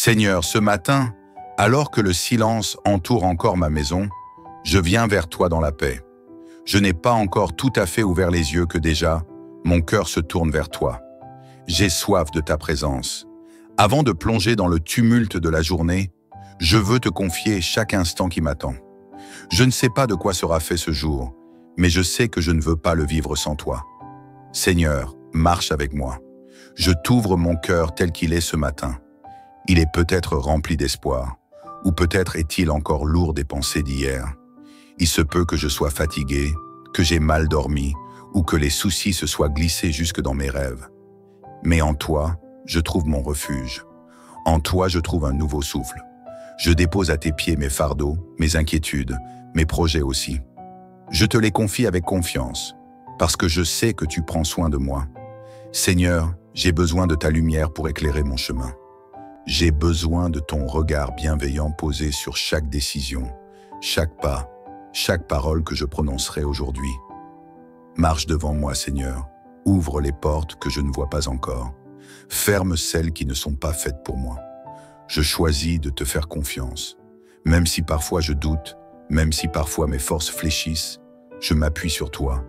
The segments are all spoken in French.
Seigneur, ce matin, alors que le silence entoure encore ma maison, je viens vers toi dans la paix. Je n'ai pas encore tout à fait ouvert les yeux que déjà, mon cœur se tourne vers toi. J'ai soif de ta présence. Avant de plonger dans le tumulte de la journée, je veux te confier chaque instant qui m'attend. Je ne sais pas de quoi sera fait ce jour, mais je sais que je ne veux pas le vivre sans toi. Seigneur, marche avec moi. Je t'ouvre mon cœur tel qu'il est ce matin. Il est peut-être rempli d'espoir, ou peut-être est-il encore lourd des pensées d'hier. Il se peut que je sois fatigué, que j'ai mal dormi, ou que les soucis se soient glissés jusque dans mes rêves. Mais en toi, je trouve mon refuge. En toi, je trouve un nouveau souffle. Je dépose à tes pieds mes fardeaux, mes inquiétudes, mes projets aussi. Je te les confie avec confiance, parce que je sais que tu prends soin de moi. Seigneur, j'ai besoin de ta lumière pour éclairer mon chemin. J'ai besoin de ton regard bienveillant posé sur chaque décision, chaque pas, chaque parole que je prononcerai aujourd'hui. Marche devant moi, Seigneur. Ouvre les portes que je ne vois pas encore. Ferme celles qui ne sont pas faites pour moi. Je choisis de te faire confiance. Même si parfois je doute, même si parfois mes forces fléchissent, je m'appuie sur toi.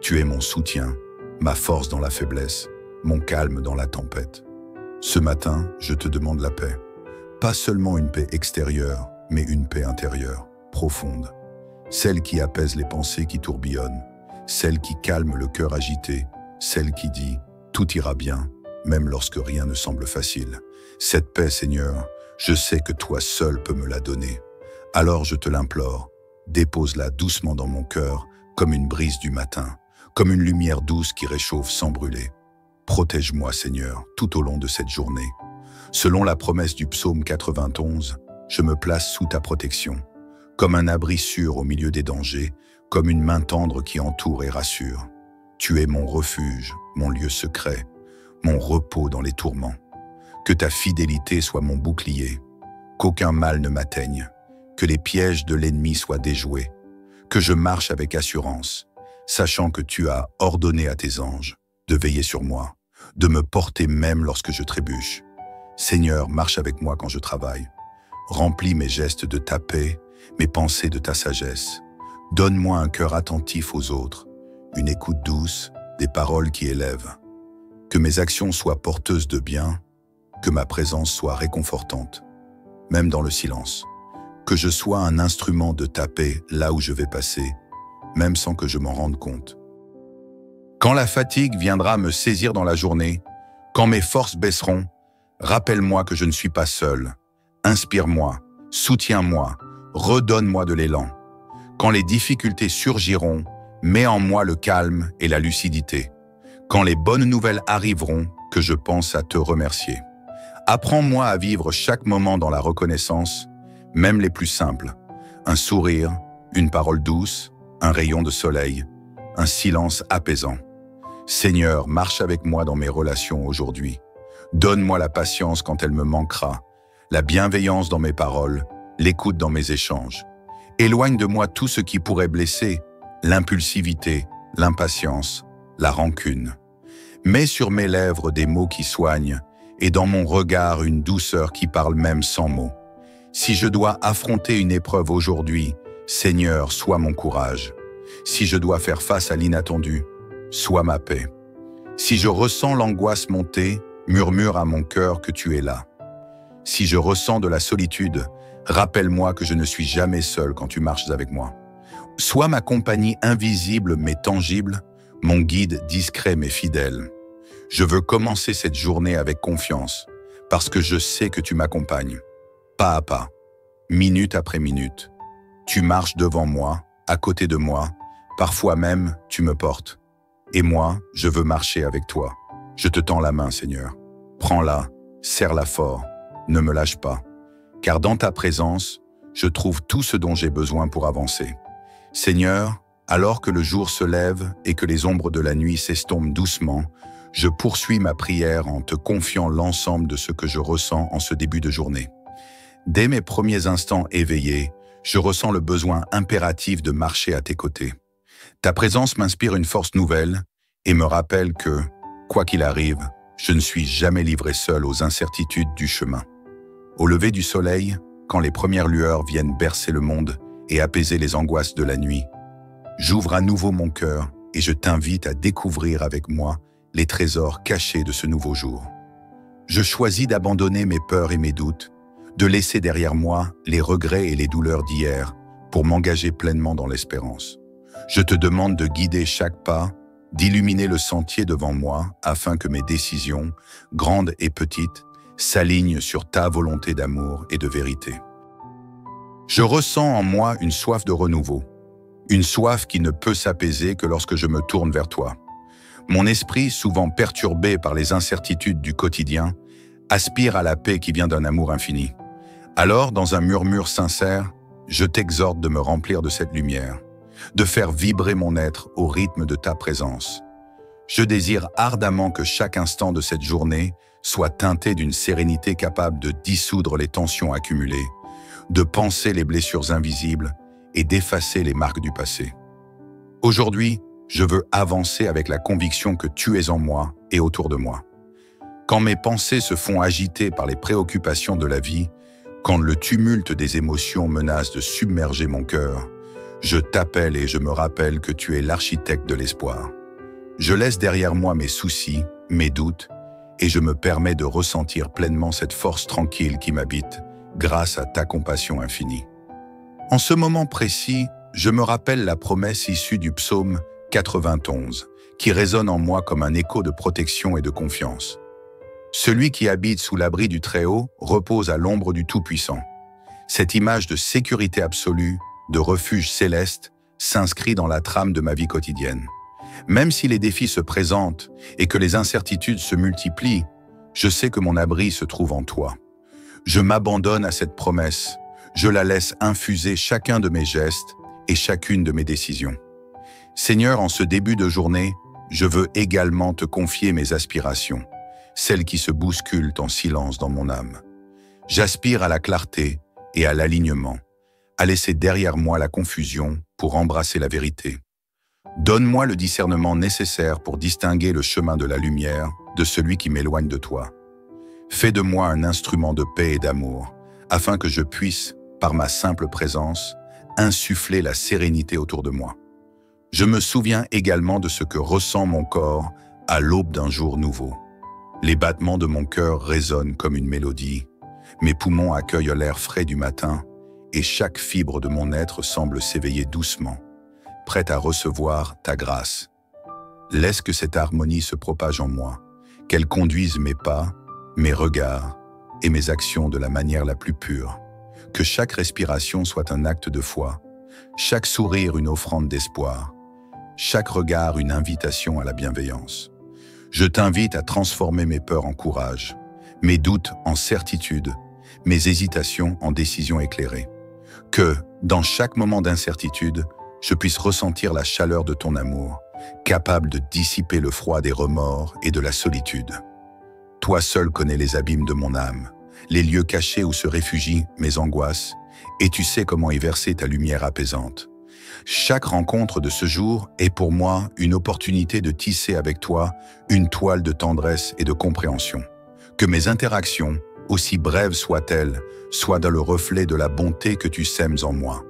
Tu es mon soutien, ma force dans la faiblesse, mon calme dans la tempête. Ce matin, je te demande la paix. Pas seulement une paix extérieure, mais une paix intérieure, profonde. Celle qui apaise les pensées qui tourbillonnent, celle qui calme le cœur agité, celle qui dit « tout ira bien », même lorsque rien ne semble facile. Cette paix, Seigneur, je sais que toi seul peux me la donner. Alors je te l'implore, dépose-la doucement dans mon cœur, comme une brise du matin, comme une lumière douce qui réchauffe sans brûler. Protège-moi, Seigneur, tout au long de cette journée. Selon la promesse du psaume 91, je me place sous ta protection, comme un abri sûr au milieu des dangers, comme une main tendre qui entoure et rassure. Tu es mon refuge, mon lieu secret, mon repos dans les tourments. Que ta fidélité soit mon bouclier, qu'aucun mal ne m'atteigne, que les pièges de l'ennemi soient déjoués, que je marche avec assurance, sachant que tu as ordonné à tes anges de veiller sur moi, de me porter même lorsque je trébuche. Seigneur, marche avec moi quand je travaille. Remplis mes gestes de ta paix, mes pensées de ta sagesse. Donne-moi un cœur attentif aux autres, une écoute douce, des paroles qui élèvent. Que mes actions soient porteuses de bien, que ma présence soit réconfortante, même dans le silence. Que je sois un instrument de ta paix là où je vais passer, même sans que je m'en rende compte. Quand la fatigue viendra me saisir dans la journée, quand mes forces baisseront, rappelle-moi que je ne suis pas seul. Inspire-moi, soutiens-moi, redonne-moi de l'élan. Quand les difficultés surgiront, mets en moi le calme et la lucidité. Quand les bonnes nouvelles arriveront, que je pense à te remercier. Apprends-moi à vivre chaque moment dans la reconnaissance, même les plus simples. Un sourire, une parole douce, un rayon de soleil, un silence apaisant. Seigneur, marche avec moi dans mes relations aujourd'hui. Donne-moi la patience quand elle me manquera, la bienveillance dans mes paroles, l'écoute dans mes échanges. Éloigne de moi tout ce qui pourrait blesser, l'impulsivité, l'impatience, la rancune. Mets sur mes lèvres des mots qui soignent et dans mon regard une douceur qui parle même sans mots. Si je dois affronter une épreuve aujourd'hui, Seigneur, sois mon courage. Si je dois faire face à l'inattendu, sois ma paix. Si je ressens l'angoisse monter, murmure à mon cœur que tu es là. Si je ressens de la solitude, rappelle-moi que je ne suis jamais seul quand tu marches avec moi. Sois ma compagnie invisible mais tangible, mon guide discret mais fidèle. Je veux commencer cette journée avec confiance, parce que je sais que tu m'accompagnes. Pas à pas, minute après minute. Tu marches devant moi, à côté de moi, parfois même tu me portes. Et moi, je veux marcher avec toi. Je te tends la main, Seigneur. Prends-la, serre-la fort, ne me lâche pas. Car dans ta présence, je trouve tout ce dont j'ai besoin pour avancer. Seigneur, alors que le jour se lève et que les ombres de la nuit s'estompent doucement, je poursuis ma prière en te confiant l'ensemble de ce que je ressens en ce début de journée. Dès mes premiers instants éveillés, je ressens le besoin impératif de marcher à tes côtés. Ta présence m'inspire une force nouvelle et me rappelle que, quoi qu'il arrive, je ne suis jamais livré seul aux incertitudes du chemin. Au lever du soleil, quand les premières lueurs viennent bercer le monde et apaiser les angoisses de la nuit, j'ouvre à nouveau mon cœur et je t'invite à découvrir avec moi les trésors cachés de ce nouveau jour. Je choisis d'abandonner mes peurs et mes doutes, de laisser derrière moi les regrets et les douleurs d'hier pour m'engager pleinement dans l'espérance. Je te demande de guider chaque pas, d'illuminer le sentier devant moi afin que mes décisions, grandes et petites, s'alignent sur ta volonté d'amour et de vérité. Je ressens en moi une soif de renouveau, une soif qui ne peut s'apaiser que lorsque je me tourne vers toi. Mon esprit, souvent perturbé par les incertitudes du quotidien, aspire à la paix qui vient d'un amour infini. Alors, dans un murmure sincère, je t'exhorte de me remplir de cette lumière, de faire vibrer mon être au rythme de ta présence. Je désire ardemment que chaque instant de cette journée soit teinté d'une sérénité capable de dissoudre les tensions accumulées, de panser les blessures invisibles et d'effacer les marques du passé. Aujourd'hui, je veux avancer avec la conviction que tu es en moi et autour de moi. Quand mes pensées se font agiter par les préoccupations de la vie, quand le tumulte des émotions menace de submerger mon cœur, je t'appelle et je me rappelle que tu es l'architecte de l'espoir. Je laisse derrière moi mes soucis, mes doutes, et je me permets de ressentir pleinement cette force tranquille qui m'habite grâce à ta compassion infinie. En ce moment précis, je me rappelle la promesse issue du psaume 91, qui résonne en moi comme un écho de protection et de confiance. Celui qui habite sous l'abri du Très-Haut repose à l'ombre du Tout-Puissant. Cette image de sécurité absolue, de refuge céleste, s'inscrit dans la trame de ma vie quotidienne. Même si les défis se présentent et que les incertitudes se multiplient, je sais que mon abri se trouve en toi. Je m'abandonne à cette promesse, je la laisse infuser chacun de mes gestes et chacune de mes décisions. Seigneur, en ce début de journée, je veux également te confier mes aspirations, celles qui se bousculent en silence dans mon âme. J'aspire à la clarté et à l'alignement, à laisser derrière moi la confusion pour embrasser la vérité. Donne-moi le discernement nécessaire pour distinguer le chemin de la lumière de celui qui m'éloigne de toi. Fais de moi un instrument de paix et d'amour, afin que je puisse, par ma simple présence, insuffler la sérénité autour de moi. Je me souviens également de ce que ressent mon corps à l'aube d'un jour nouveau. Les battements de mon cœur résonnent comme une mélodie, mes poumons accueillent l'air frais du matin et chaque fibre de mon être semble s'éveiller doucement, prête à recevoir ta grâce. Laisse que cette harmonie se propage en moi, qu'elle conduise mes pas, mes regards et mes actions de la manière la plus pure. Que chaque respiration soit un acte de foi, chaque sourire une offrande d'espoir, chaque regard une invitation à la bienveillance. Je t'invite à transformer mes peurs en courage, mes doutes en certitude, mes hésitations en décisions éclairées. Que, dans chaque moment d'incertitude, je puisse ressentir la chaleur de ton amour, capable de dissiper le froid des remords et de la solitude. Toi seul connais les abîmes de mon âme, les lieux cachés où se réfugient mes angoisses, et tu sais comment y verser ta lumière apaisante. Chaque rencontre de ce jour est pour moi une opportunité de tisser avec toi une toile de tendresse et de compréhension. Que mes interactions, aussi brèves soient-elles, soient dans le reflet de la bonté que tu sèmes en moi.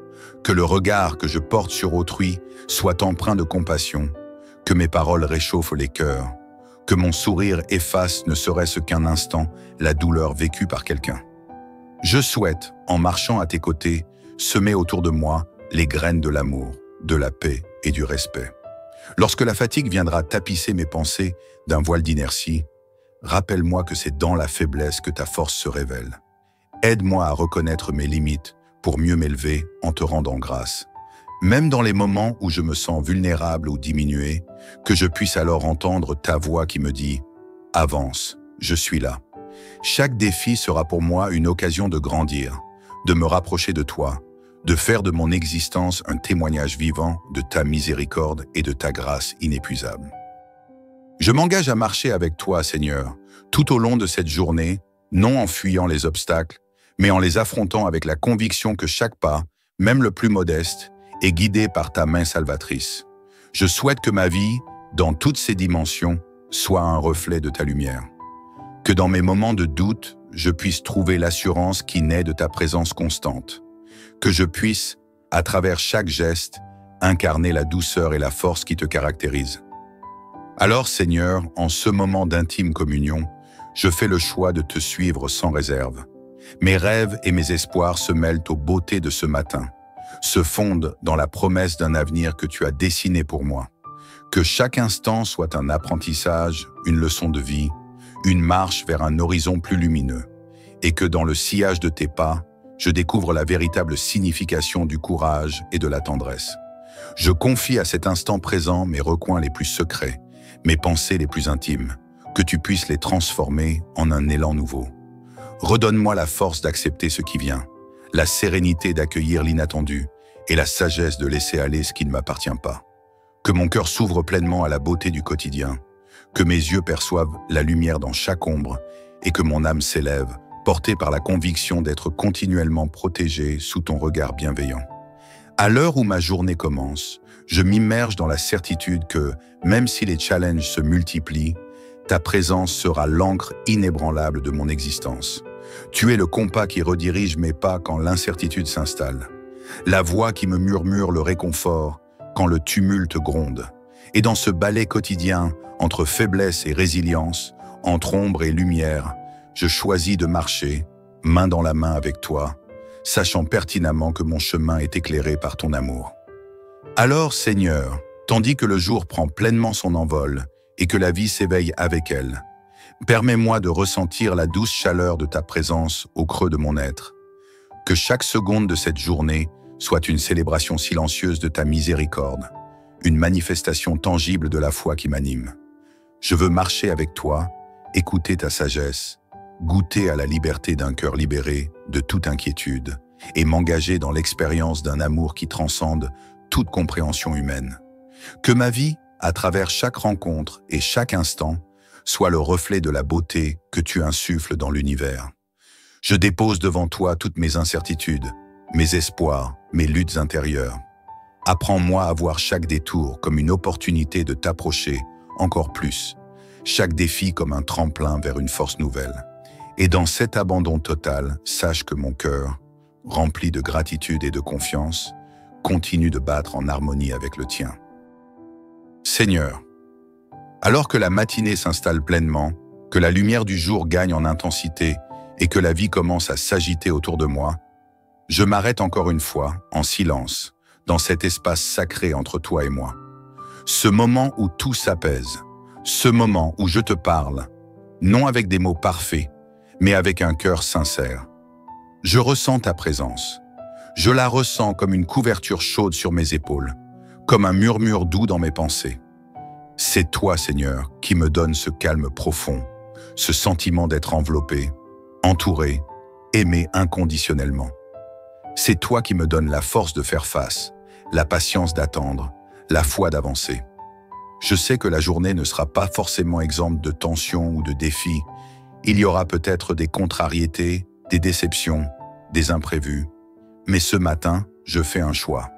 Que le regard que je porte sur autrui soit empreint de compassion. Que mes paroles réchauffent les cœurs. Que mon sourire efface ne serait-ce qu'un instant la douleur vécue par quelqu'un. Je souhaite, en marchant à tes côtés, semer autour de moi les graines de l'amour, de la paix et du respect. Lorsque la fatigue viendra tapisser mes pensées d'un voile d'inertie, rappelle-moi que c'est dans la faiblesse que ta force se révèle. Aide-moi à reconnaître mes limites pour mieux m'élever en te rendant grâce. Même dans les moments où je me sens vulnérable ou diminué, que je puisse alors entendre ta voix qui me dit « Avance, je suis là ». Chaque défi sera pour moi une occasion de grandir, de me rapprocher de toi, de faire de mon existence un témoignage vivant de ta miséricorde et de ta grâce inépuisable. Je m'engage à marcher avec toi, Seigneur, tout au long de cette journée, non en fuyant les obstacles, mais en les affrontant avec la conviction que chaque pas, même le plus modeste, est guidé par ta main salvatrice. Je souhaite que ma vie, dans toutes ses dimensions, soit un reflet de ta lumière. Que dans mes moments de doute, je puisse trouver l'assurance qui naît de ta présence constante. Que je puisse, à travers chaque geste, incarner la douceur et la force qui te caractérisent. Alors, Seigneur, en ce moment d'intime communion, je fais le choix de te suivre sans réserve. Mes rêves et mes espoirs se mêlent aux beautés de ce matin, se fondent dans la promesse d'un avenir que tu as dessiné pour moi. Que chaque instant soit un apprentissage, une leçon de vie, une marche vers un horizon plus lumineux, et que dans le sillage de tes pas, je découvre la véritable signification du courage et de la tendresse. Je confie à cet instant présent mes recoins les plus secrets, mes pensées les plus intimes, que tu puisses les transformer en un élan nouveau. Redonne-moi la force d'accepter ce qui vient, la sérénité d'accueillir l'inattendu et la sagesse de laisser aller ce qui ne m'appartient pas. Que mon cœur s'ouvre pleinement à la beauté du quotidien, que mes yeux perçoivent la lumière dans chaque ombre et que mon âme s'élève, portée par la conviction d'être continuellement protégée sous ton regard bienveillant. À l'heure où ma journée commence, je m'immerge dans la certitude que, même si les challenges se multiplient, ta présence sera l'encre inébranlable de mon existence. Tu es le compas qui redirige mes pas quand l'incertitude s'installe, la voix qui me murmure le réconfort quand le tumulte gronde. Et dans ce ballet quotidien, entre faiblesse et résilience, entre ombre et lumière, je choisis de marcher, main dans la main avec toi, sachant pertinemment que mon chemin est éclairé par ton amour. Alors, Seigneur, tandis que le jour prend pleinement son envol et que la vie s'éveille avec elle, permets-moi de ressentir la douce chaleur de ta présence au creux de mon être. Que chaque seconde de cette journée soit une célébration silencieuse de ta miséricorde, une manifestation tangible de la foi qui m'anime. Je veux marcher avec toi, écouter ta sagesse, goûter à la liberté d'un cœur libéré de toute inquiétude et m'engager dans l'expérience d'un amour qui transcende toute compréhension humaine. Que ma vie, à travers chaque rencontre et chaque instant, soit le reflet de la beauté que tu insuffles dans l'univers. Je dépose devant toi toutes mes incertitudes, mes espoirs, mes luttes intérieures. Apprends-moi à voir chaque détour comme une opportunité de t'approcher encore plus, chaque défi comme un tremplin vers une force nouvelle. Et dans cet abandon total, sache que mon cœur, rempli de gratitude et de confiance, continue de battre en harmonie avec le tien. Seigneur, alors que la matinée s'installe pleinement, que la lumière du jour gagne en intensité et que la vie commence à s'agiter autour de moi, je m'arrête encore une fois, en silence, dans cet espace sacré entre toi et moi. Ce moment où tout s'apaise, ce moment où je te parle, non avec des mots parfaits, mais avec un cœur sincère. Je ressens ta présence. Je la ressens comme une couverture chaude sur mes épaules, comme un murmure doux dans mes pensées. C'est toi, Seigneur, qui me donne ce calme profond, ce sentiment d'être enveloppé, entouré, aimé inconditionnellement. C'est toi qui me donnes la force de faire face, la patience d'attendre, la foi d'avancer. Je sais que la journée ne sera pas forcément exempte de tensions ou de défis. Il y aura peut-être des contrariétés, des déceptions, des imprévus. Mais ce matin, je fais un choix.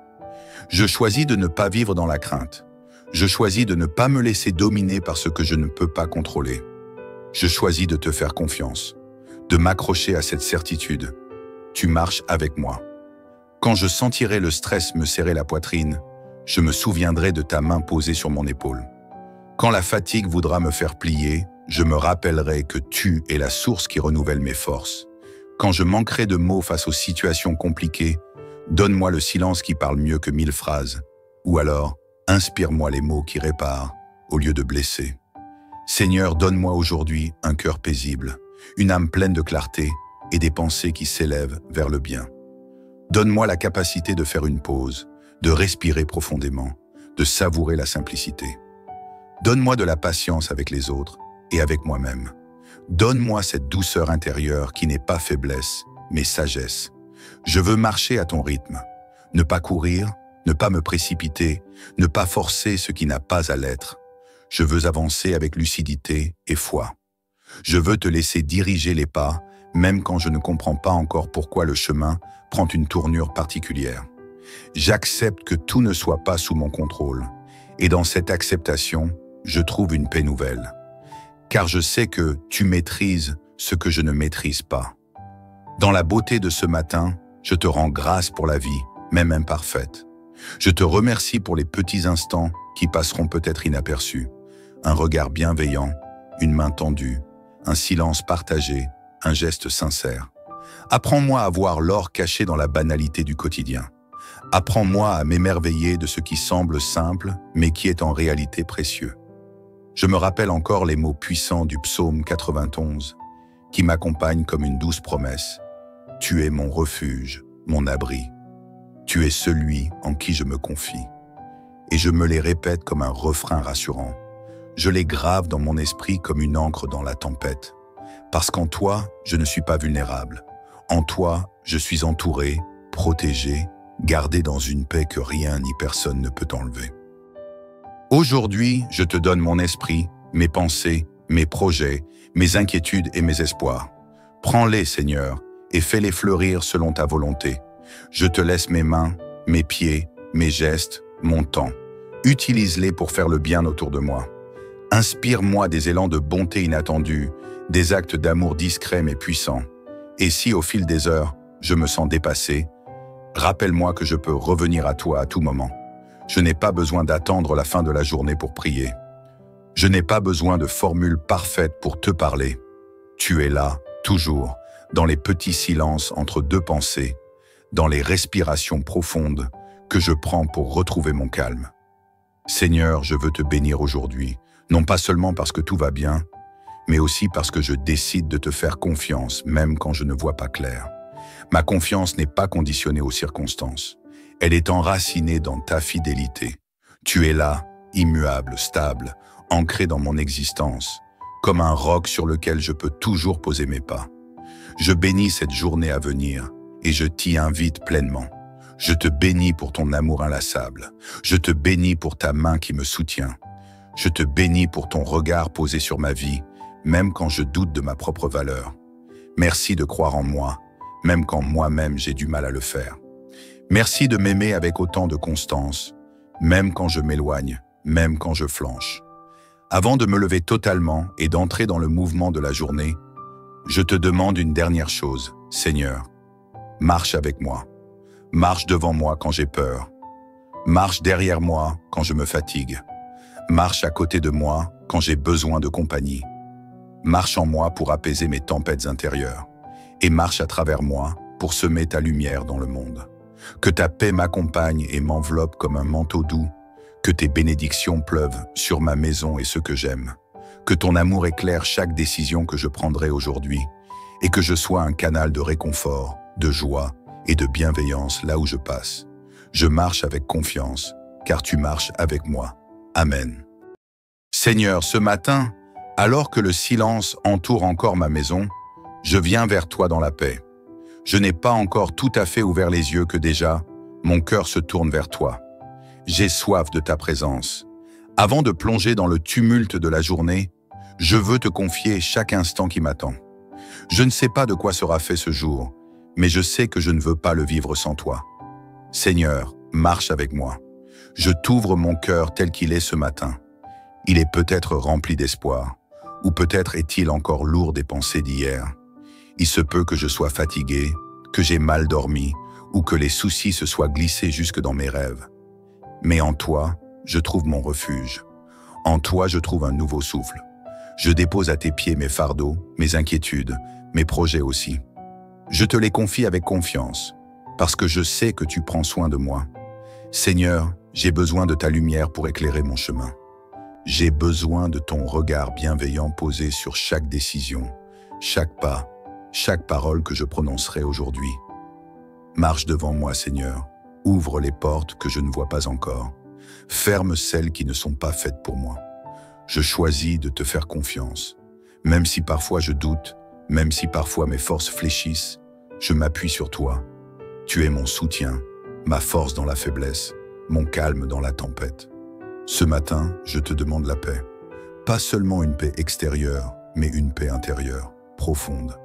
Je choisis de ne pas vivre dans la crainte. Je choisis de ne pas me laisser dominer par ce que je ne peux pas contrôler. Je choisis de te faire confiance, de m'accrocher à cette certitude. Tu marches avec moi. Quand je sentirai le stress me serrer la poitrine, je me souviendrai de ta main posée sur mon épaule. Quand la fatigue voudra me faire plier, je me rappellerai que tu es la source qui renouvelle mes forces. Quand je manquerai de mots face aux situations compliquées, donne-moi le silence qui parle mieux que 1000 phrases. Ou alors, inspire-moi les mots qui réparent au lieu de blesser. Seigneur, donne-moi aujourd'hui un cœur paisible, une âme pleine de clarté et des pensées qui s'élèvent vers le bien. Donne-moi la capacité de faire une pause, de respirer profondément, de savourer la simplicité. Donne-moi de la patience avec les autres et avec moi-même. Donne-moi cette douceur intérieure qui n'est pas faiblesse, mais sagesse. Je veux marcher à ton rythme, ne pas courir, ne pas me précipiter, ne pas forcer ce qui n'a pas à l'être. Je veux avancer avec lucidité et foi. Je veux te laisser diriger les pas, même quand je ne comprends pas encore pourquoi le chemin prend une tournure particulière. J'accepte que tout ne soit pas sous mon contrôle, et dans cette acceptation, je trouve une paix nouvelle. Car je sais que tu maîtrises ce que je ne maîtrise pas. Dans la beauté de ce matin, je te rends grâce pour la vie, même imparfaite. Je te remercie pour les petits instants qui passeront peut-être inaperçus. Un regard bienveillant, une main tendue, un silence partagé, un geste sincère. Apprends-moi à voir l'or caché dans la banalité du quotidien. Apprends-moi à m'émerveiller de ce qui semble simple, mais qui est en réalité précieux. Je me rappelle encore les mots puissants du psaume 91, qui m'accompagnent comme une douce promesse. Tu es mon refuge, mon abri. Tu es celui en qui je me confie. Et je me les répète comme un refrain rassurant. Je les grave dans mon esprit comme une encre dans la tempête. Parce qu'en toi, je ne suis pas vulnérable. En toi, je suis entouré, protégé, gardé dans une paix que rien ni personne ne peut enlever. Aujourd'hui, je te donne mon esprit, mes pensées, mes projets, mes inquiétudes et mes espoirs. Prends-les, Seigneur, et fais-les fleurir selon ta volonté. Je te laisse mes mains, mes pieds, mes gestes, mon temps. Utilise-les pour faire le bien autour de moi. Inspire-moi des élans de bonté inattendus, des actes d'amour discrets mais puissants. Et si, au fil des heures, je me sens dépassé, rappelle-moi que je peux revenir à toi à tout moment. Je n'ai pas besoin d'attendre la fin de la journée pour prier. Je n'ai pas besoin de formules parfaites pour te parler. Tu es là, toujours, dans les petits silences entre deux pensées, dans les respirations profondes que je prends pour retrouver mon calme. Seigneur, je veux te bénir aujourd'hui, non pas seulement parce que tout va bien, mais aussi parce que je décide de te faire confiance, même quand je ne vois pas clair. Ma confiance n'est pas conditionnée aux circonstances. Elle est enracinée dans ta fidélité. Tu es là, immuable, stable, ancré dans mon existence, comme un roc sur lequel je peux toujours poser mes pas. Je bénis cette journée à venir et je t'y invite pleinement. Je te bénis pour ton amour inlassable. Je te bénis pour ta main qui me soutient. Je te bénis pour ton regard posé sur ma vie, même quand je doute de ma propre valeur. Merci de croire en moi, même quand moi-même j'ai du mal à le faire. Merci de m'aimer avec autant de constance, même quand je m'éloigne, même quand je flanche. Avant de me lever totalement et d'entrer dans le mouvement de la journée, je te demande une dernière chose, Seigneur. Marche avec moi. Marche devant moi quand j'ai peur. Marche derrière moi quand je me fatigue. Marche à côté de moi quand j'ai besoin de compagnie. Marche en moi pour apaiser mes tempêtes intérieures. Et marche à travers moi pour semer ta lumière dans le monde. Que ta paix m'accompagne et m'enveloppe comme un manteau doux. Que tes bénédictions pleuvent sur ma maison et ceux que j'aime. Que ton amour éclaire chaque décision que je prendrai aujourd'hui. Et que je sois un canal de réconfort, de joie et de bienveillance là où je passe. Je marche avec confiance, car tu marches avec moi. Amen. Seigneur, ce matin, alors que le silence entoure encore ma maison, je viens vers toi dans la paix. Je n'ai pas encore tout à fait ouvert les yeux que déjà, mon cœur se tourne vers toi. J'ai soif de ta présence. Avant de plonger dans le tumulte de la journée, je veux te confier chaque instant qui m'attend. Je ne sais pas de quoi sera fait ce jour, mais je sais que je ne veux pas le vivre sans toi. Seigneur, marche avec moi. Je t'ouvre mon cœur tel qu'il est ce matin. Il est peut-être rempli d'espoir, ou peut-être est-il encore lourd des pensées d'hier. Il se peut que je sois fatigué, que j'ai mal dormi, ou que les soucis se soient glissés jusque dans mes rêves. Mais en toi, je trouve mon refuge. En toi, je trouve un nouveau souffle. Je dépose à tes pieds mes fardeaux, mes inquiétudes, mes projets aussi. Je te les confie avec confiance, parce que je sais que tu prends soin de moi. Seigneur, j'ai besoin de ta lumière pour éclairer mon chemin. J'ai besoin de ton regard bienveillant posé sur chaque décision, chaque pas, chaque parole que je prononcerai aujourd'hui. Marche devant moi, Seigneur. Ouvre les portes que je ne vois pas encore. Ferme celles qui ne sont pas faites pour moi. Je choisis de te faire confiance. Même si parfois je doute, même si parfois mes forces fléchissent, je m'appuie sur toi. Tu es mon soutien, ma force dans la faiblesse, mon calme dans la tempête. Ce matin, je te demande la paix. Pas seulement une paix extérieure, mais une paix intérieure, profonde.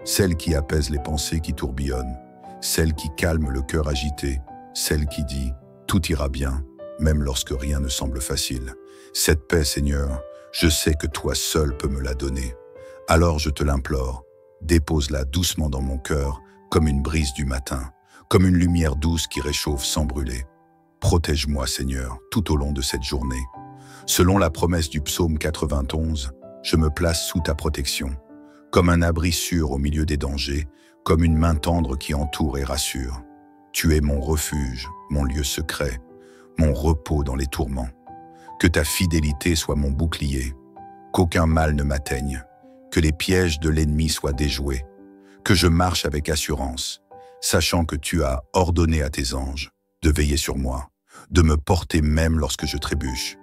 Celle qui apaise les pensées qui tourbillonnent, celle qui calme le cœur agité, celle qui dit « tout ira bien », même lorsque rien ne semble facile. Cette paix, Seigneur, je sais que toi seul peux me la donner. Alors je te l'implore, dépose-la doucement dans mon cœur, comme une brise du matin, comme une lumière douce qui réchauffe sans brûler. Protège-moi, Seigneur, tout au long de cette journée. Selon la promesse du psaume 91, je me place sous ta protection, comme un abri sûr au milieu des dangers, comme une main tendre qui entoure et rassure. Tu es mon refuge, mon lieu secret, mon repos dans les tourments. Que ta fidélité soit mon bouclier, qu'aucun mal ne m'atteigne, que les pièges de l'ennemi soient déjoués, que je marche avec assurance, sachant que tu as ordonné à tes anges de veiller sur moi, de me porter même lorsque je trébuche.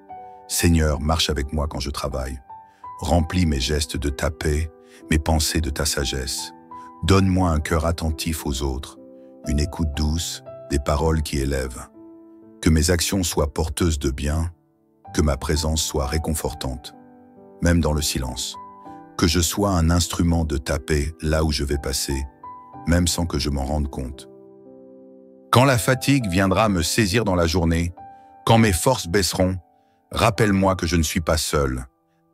Seigneur, marche avec moi quand je travaille. Remplis mes gestes de ta paix, mes pensées de ta sagesse. Donne-moi un cœur attentif aux autres, une écoute douce, des paroles qui élèvent. Que mes actions soient porteuses de bien, que ma présence soit réconfortante, même dans le silence. Que je sois un instrument de ta paix là où je vais passer, même sans que je m'en rende compte. Quand la fatigue viendra me saisir dans la journée, quand mes forces baisseront, rappelle-moi que je ne suis pas seul.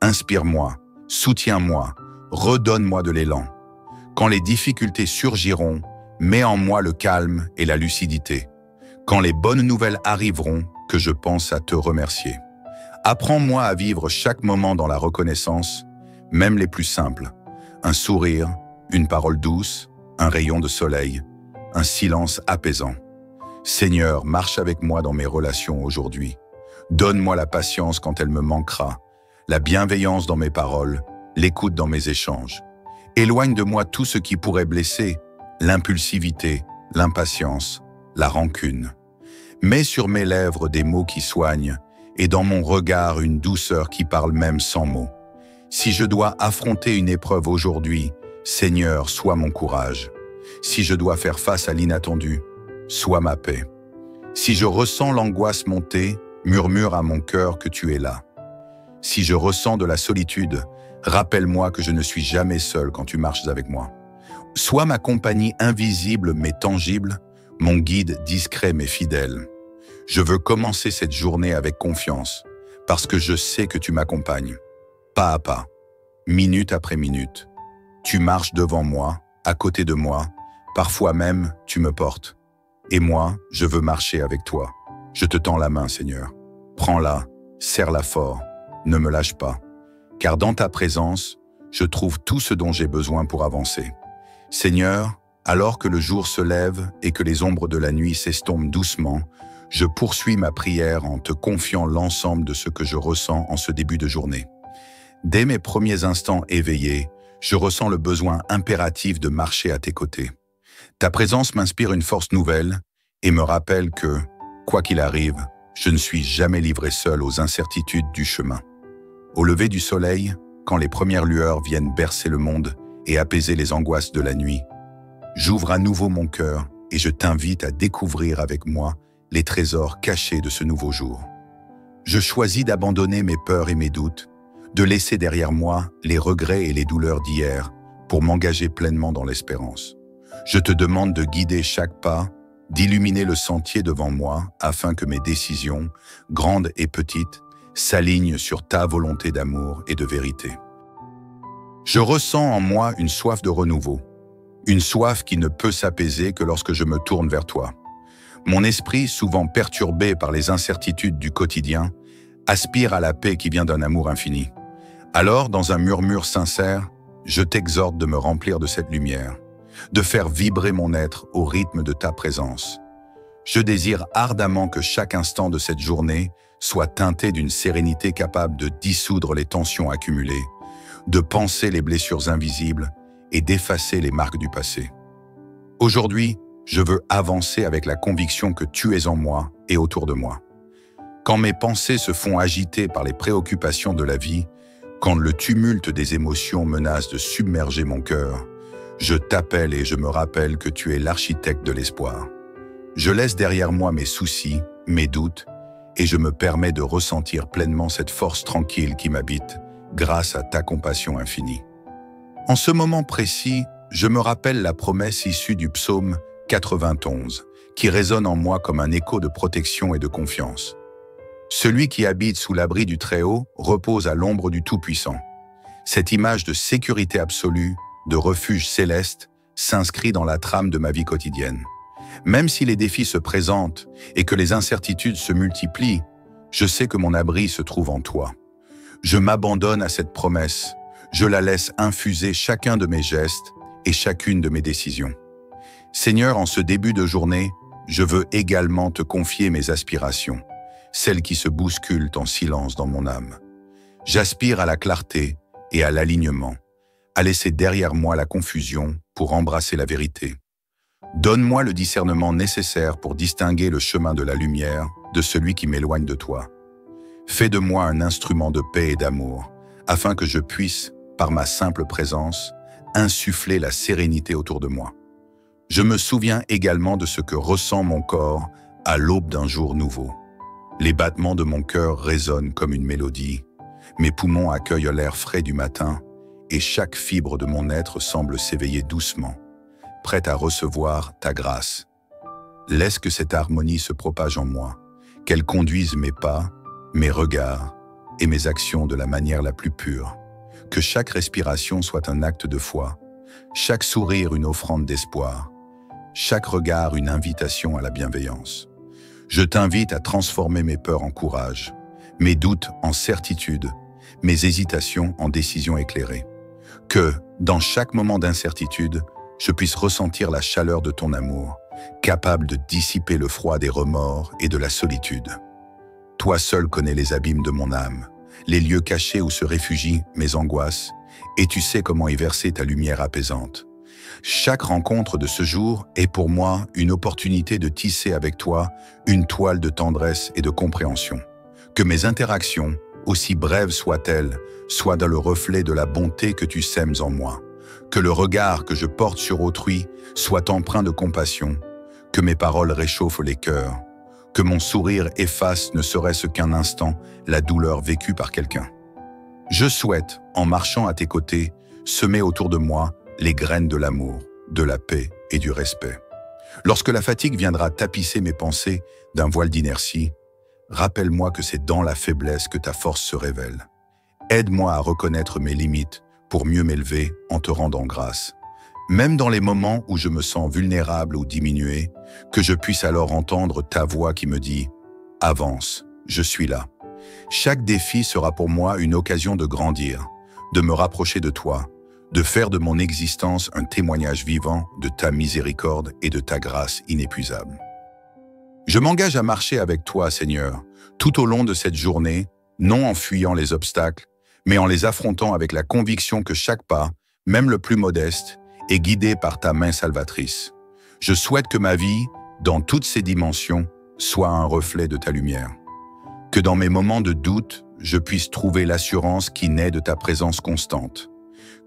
Inspire-moi, soutiens-moi, redonne-moi de l'élan. Quand les difficultés surgiront, mets en moi le calme et la lucidité. Quand les bonnes nouvelles arriveront, que je pense à te remercier. Apprends-moi à vivre chaque moment dans la reconnaissance, même les plus simples. Un sourire, une parole douce, un rayon de soleil, un silence apaisant. Seigneur, marche avec moi dans mes relations aujourd'hui. Donne-moi la patience quand elle me manquera, la bienveillance dans mes paroles, l'écoute dans mes échanges. Éloigne de moi tout ce qui pourrait blesser, l'impulsivité, l'impatience, la rancune. Mets sur mes lèvres des mots qui soignent et dans mon regard une douceur qui parle même sans mots. Si je dois affronter une épreuve aujourd'hui, Seigneur, sois mon courage. Si je dois faire face à l'inattendu, sois ma paix. Si je ressens l'angoisse monter, murmure à mon cœur que tu es là. Si je ressens de la solitude, rappelle-moi que je ne suis jamais seul quand tu marches avec moi. Sois ma compagnie invisible mais tangible, mon guide discret mais fidèle. Je veux commencer cette journée avec confiance, parce que je sais que tu m'accompagnes, pas à pas, minute après minute. Tu marches devant moi, à côté de moi, parfois même tu me portes. Et moi, je veux marcher avec toi. Je te tends la main, Seigneur. Prends-la, serre-la fort, ne me lâche pas. Car dans ta présence, je trouve tout ce dont j'ai besoin pour avancer. Seigneur, alors que le jour se lève et que les ombres de la nuit s'estompent doucement, je poursuis ma prière en te confiant l'ensemble de ce que je ressens en ce début de journée. Dès mes premiers instants éveillés, je ressens le besoin impératif de marcher à tes côtés. Ta présence m'inspire une force nouvelle et me rappelle que, quoi qu'il arrive, je ne suis jamais livré seul aux incertitudes du chemin. Au lever du soleil, quand les premières lueurs viennent bercer le monde et apaiser les angoisses de la nuit, j'ouvre à nouveau mon cœur et je t'invite à découvrir avec moi les trésors cachés de ce nouveau jour. Je choisis d'abandonner mes peurs et mes doutes, de laisser derrière moi les regrets et les douleurs d'hier pour m'engager pleinement dans l'espérance. Je te demande de guider chaque pas, d'illuminer le sentier devant moi afin que mes décisions, grandes et petites, s'alignent sur ta volonté d'amour et de vérité. Je ressens en moi une soif de renouveau, une soif qui ne peut s'apaiser que lorsque je me tourne vers toi. Mon esprit, souvent perturbé par les incertitudes du quotidien, aspire à la paix qui vient d'un amour infini. Alors, dans un murmure sincère, je t'exhorte de me remplir de cette lumière, de faire vibrer mon être au rythme de ta présence. Je désire ardemment que chaque instant de cette journée soit teinté d'une sérénité capable de dissoudre les tensions accumulées, de panser les blessures invisibles et d'effacer les marques du passé. Aujourd'hui, je veux avancer avec la conviction que tu es en moi et autour de moi. Quand mes pensées se font agiter par les préoccupations de la vie, quand le tumulte des émotions menace de submerger mon cœur, je t'appelle et je me rappelle que tu es l'architecte de l'espoir. Je laisse derrière moi mes soucis, mes doutes, et je me permets de ressentir pleinement cette force tranquille qui m'habite grâce à ta compassion infinie. En ce moment précis, je me rappelle la promesse issue du psaume 91, qui résonne en moi comme un écho de protection et de confiance. Celui qui habite sous l'abri du Très-Haut repose à l'ombre du Tout-Puissant. Cette image de sécurité absolue, de refuge céleste, s'inscrit dans la trame de ma vie quotidienne. Même si les défis se présentent et que les incertitudes se multiplient, je sais que mon abri se trouve en toi. Je m'abandonne à cette promesse, je la laisse infuser chacun de mes gestes et chacune de mes décisions. Seigneur, en ce début de journée, je veux également te confier mes aspirations, celles qui se bousculent en silence dans mon âme. J'aspire à la clarté et à l'alignement, à laisser derrière moi la confusion pour embrasser la vérité. Donne-moi le discernement nécessaire pour distinguer le chemin de la lumière de celui qui m'éloigne de toi. Fais de moi un instrument de paix et d'amour, afin que je puisse, par ma simple présence, insuffler la sérénité autour de moi. Je me souviens également de ce que ressent mon corps à l'aube d'un jour nouveau. Les battements de mon cœur résonnent comme une mélodie, mes poumons accueillent l'air frais du matin et chaque fibre de mon être semble s'éveiller doucement, prête à recevoir ta grâce. Laisse que cette harmonie se propage en moi, qu'elle conduise mes pas, mes regards et mes actions de la manière la plus pure. Que chaque respiration soit un acte de foi, chaque sourire une offrande d'espoir, chaque regard une invitation à la bienveillance. Je t'invite à transformer mes peurs en courage, mes doutes en certitude, mes hésitations en décisions éclairées. Que, dans chaque moment d'incertitude, je puisse ressentir la chaleur de ton amour, capable de dissiper le froid des remords et de la solitude. Toi seul connais les abîmes de mon âme, les lieux cachés où se réfugient mes angoisses, et tu sais comment y verser ta lumière apaisante. Chaque rencontre de ce jour est pour moi une opportunité de tisser avec toi une toile de tendresse et de compréhension. Que mes interactions, aussi brèves soient-elles, soient dans le reflet de la bonté que tu sèmes en moi. Que le regard que je porte sur autrui soit empreint de compassion. Que mes paroles réchauffent les cœurs. Que mon sourire efface ne serait-ce qu'un instant la douleur vécue par quelqu'un. Je souhaite, en marchant à tes côtés, semer autour de moi les graines de l'amour, de la paix et du respect. Lorsque la fatigue viendra tapisser mes pensées d'un voile d'inertie, rappelle-moi que c'est dans la faiblesse que ta force se révèle. Aide-moi à reconnaître mes limites pour mieux m'élever en te rendant grâce. Même dans les moments où je me sens vulnérable ou diminué, que je puisse alors entendre ta voix qui me dit « Avance, je suis là ». Chaque défi sera pour moi une occasion de grandir, de me rapprocher de toi, de faire de mon existence un témoignage vivant de ta miséricorde et de ta grâce inépuisable. Je m'engage à marcher avec toi, Seigneur, tout au long de cette journée, non en fuyant les obstacles, mais en les affrontant avec la conviction que chaque pas, même le plus modeste, est guidé par ta main salvatrice. Je souhaite que ma vie, dans toutes ses dimensions, soit un reflet de ta lumière. Que dans mes moments de doute, je puisse trouver l'assurance qui naît de ta présence constante.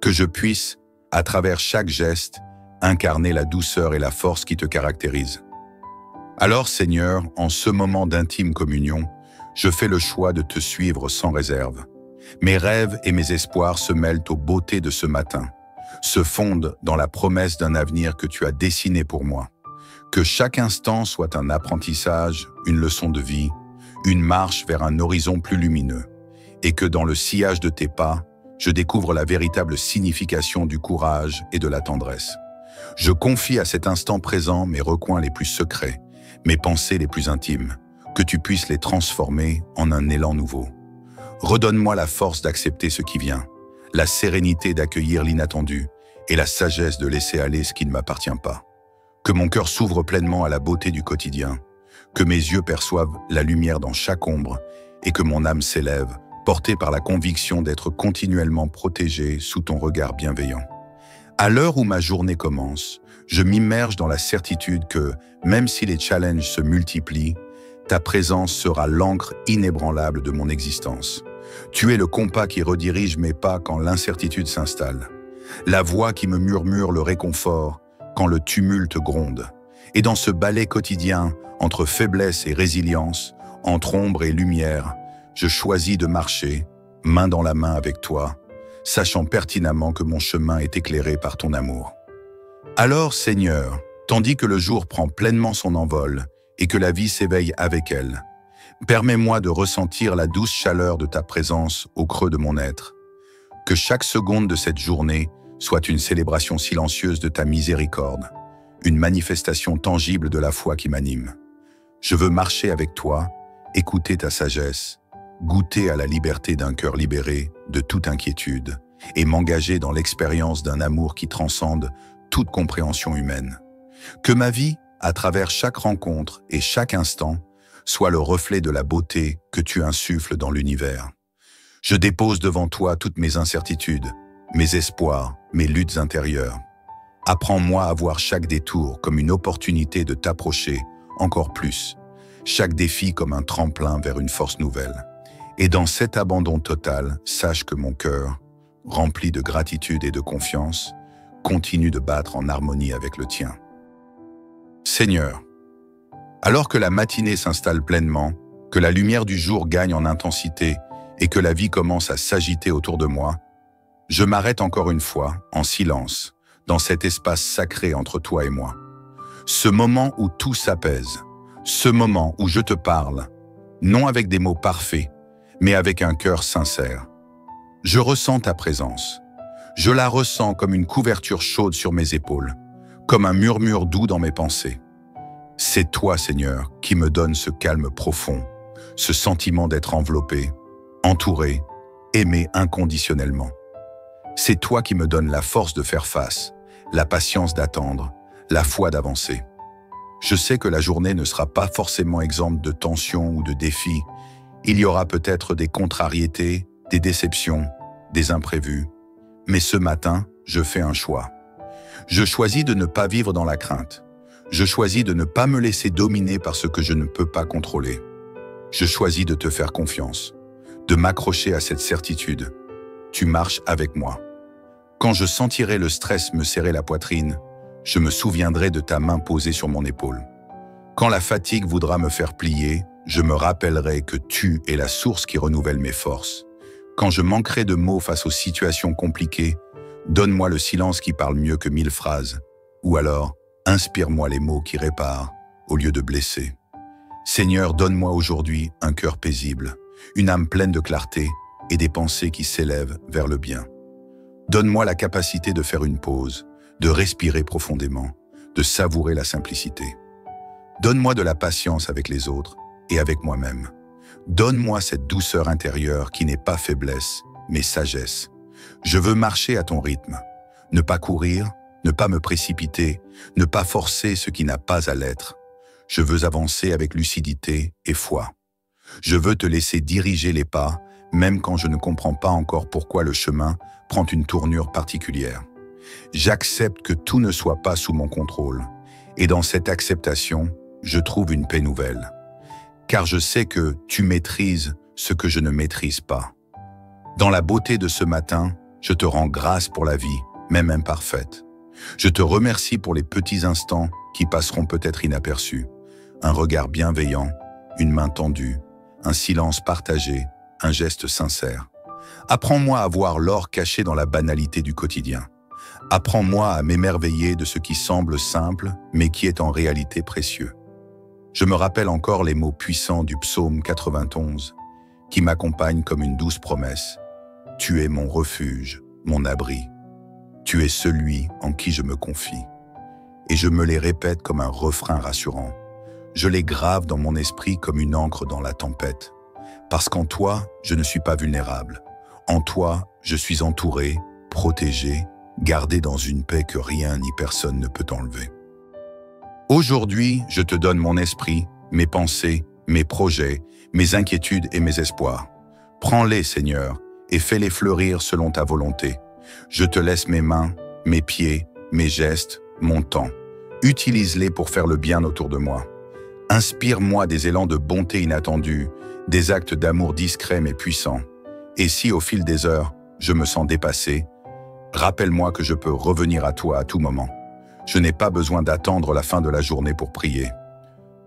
Que je puisse, à travers chaque geste, incarner la douceur et la force qui te caractérisent. Alors, Seigneur, en ce moment d'intime communion, je fais le choix de te suivre sans réserve. Mes rêves et mes espoirs se mêlent aux beautés de ce matin, se fondent dans la promesse d'un avenir que tu as dessiné pour moi. Que chaque instant soit un apprentissage, une leçon de vie, une marche vers un horizon plus lumineux, et que dans le sillage de tes pas, je découvre la véritable signification du courage et de la tendresse. Je confie à cet instant présent mes recoins les plus secrets, mes pensées les plus intimes, que tu puisses les transformer en un élan nouveau. Redonne-moi la force d'accepter ce qui vient, la sérénité d'accueillir l'inattendu et la sagesse de laisser aller ce qui ne m'appartient pas. Que mon cœur s'ouvre pleinement à la beauté du quotidien, que mes yeux perçoivent la lumière dans chaque ombre et que mon âme s'élève, portée par la conviction d'être continuellement protégée sous ton regard bienveillant. À l'heure où ma journée commence, je m'immerge dans la certitude que, même si les challenges se multiplient, ta présence sera l'encre inébranlable de mon existence. Tu es le compas qui redirige mes pas quand l'incertitude s'installe, la voix qui me murmure le réconfort quand le tumulte gronde. Et dans ce ballet quotidien, entre faiblesse et résilience, entre ombre et lumière, je choisis de marcher, main dans la main avec toi, sachant pertinemment que mon chemin est éclairé par ton amour. Alors, Seigneur, tandis que le jour prend pleinement son envol et que la vie s'éveille avec elle, permets-moi de ressentir la douce chaleur de ta présence au creux de mon être. Que chaque seconde de cette journée soit une célébration silencieuse de ta miséricorde, une manifestation tangible de la foi qui m'anime. Je veux marcher avec toi, écouter ta sagesse, goûter à la liberté d'un cœur libéré de toute inquiétude et m'engager dans l'expérience d'un amour qui transcende toute compréhension humaine. Que ma vie, à travers chaque rencontre et chaque instant, soit le reflet de la beauté que tu insuffles dans l'univers. Je dépose devant toi toutes mes incertitudes, mes espoirs, mes luttes intérieures. Apprends-moi à voir chaque détour comme une opportunité de t'approcher encore plus, chaque défi comme un tremplin vers une force nouvelle. Et dans cet abandon total, sache que mon cœur, rempli de gratitude et de confiance, continue de battre en harmonie avec le tien. Seigneur, alors que la matinée s'installe pleinement, que la lumière du jour gagne en intensité et que la vie commence à s'agiter autour de moi, je m'arrête encore une fois, en silence, dans cet espace sacré entre toi et moi. Ce moment où tout s'apaise, ce moment où je te parle, non avec des mots parfaits, mais avec un cœur sincère. Je ressens ta présence. Je la ressens comme une couverture chaude sur mes épaules, comme un murmure doux dans mes pensées. C'est toi, Seigneur, qui me donne ce calme profond, ce sentiment d'être enveloppé, entouré, aimé inconditionnellement. C'est toi qui me donnes la force de faire face, la patience d'attendre, la foi d'avancer. Je sais que la journée ne sera pas forcément exempte de tensions ou de défis. Il y aura peut-être des contrariétés, des déceptions, des imprévus. Mais ce matin, je fais un choix. Je choisis de ne pas vivre dans la crainte. Je choisis de ne pas me laisser dominer par ce que je ne peux pas contrôler. Je choisis de te faire confiance, de m'accrocher à cette certitude. Tu marches avec moi. Quand je sentirai le stress me serrer la poitrine, je me souviendrai de ta main posée sur mon épaule. Quand la fatigue voudra me faire plier, je me rappellerai que tu es la source qui renouvelle mes forces. Quand je manquerai de mots face aux situations compliquées, donne-moi le silence qui parle mieux que 1000 phrases. Ou alors, inspire-moi les mots qui réparent au lieu de blesser. Seigneur, donne-moi aujourd'hui un cœur paisible, une âme pleine de clarté et des pensées qui s'élèvent vers le bien. Donne-moi la capacité de faire une pause, de respirer profondément, de savourer la simplicité. Donne-moi de la patience avec les autres et avec moi-même. Donne-moi cette douceur intérieure qui n'est pas faiblesse, mais sagesse. Je veux marcher à ton rythme, ne pas courir, ne pas me précipiter, ne pas forcer ce qui n'a pas à l'être. Je veux avancer avec lucidité et foi. Je veux te laisser diriger les pas, même quand je ne comprends pas encore pourquoi le chemin prend une tournure particulière. J'accepte que tout ne soit pas sous mon contrôle, et dans cette acceptation, je trouve une paix nouvelle. Car je sais que tu maîtrises ce que je ne maîtrise pas. Dans la beauté de ce matin, je te rends grâce pour la vie, même imparfaite. Je te remercie pour les petits instants qui passeront peut-être inaperçus. Un regard bienveillant, une main tendue, un silence partagé, un geste sincère. Apprends-moi à voir l'or caché dans la banalité du quotidien. Apprends-moi à m'émerveiller de ce qui semble simple, mais qui est en réalité précieux. Je me rappelle encore les mots puissants du psaume 91, qui m'accompagnent comme une douce promesse. Tu es mon refuge, mon abri. Tu es celui en qui je me confie. Et je me les répète comme un refrain rassurant. Je les grave dans mon esprit comme une encre dans la tempête. Parce qu'en toi, je ne suis pas vulnérable. En toi, je suis entouré, protégé, gardé dans une paix que rien ni personne ne peut enlever. Aujourd'hui, je te donne mon esprit, mes pensées, mes projets, mes inquiétudes et mes espoirs. Prends-les, Seigneur, et fais-les fleurir selon ta volonté. Je te laisse mes mains, mes pieds, mes gestes, mon temps. Utilise-les pour faire le bien autour de moi. Inspire-moi des élans de bonté inattendus, des actes d'amour discrets mais puissants. Et si, au fil des heures, je me sens dépassé, rappelle-moi que je peux revenir à toi à tout moment. Je n'ai pas besoin d'attendre la fin de la journée pour prier.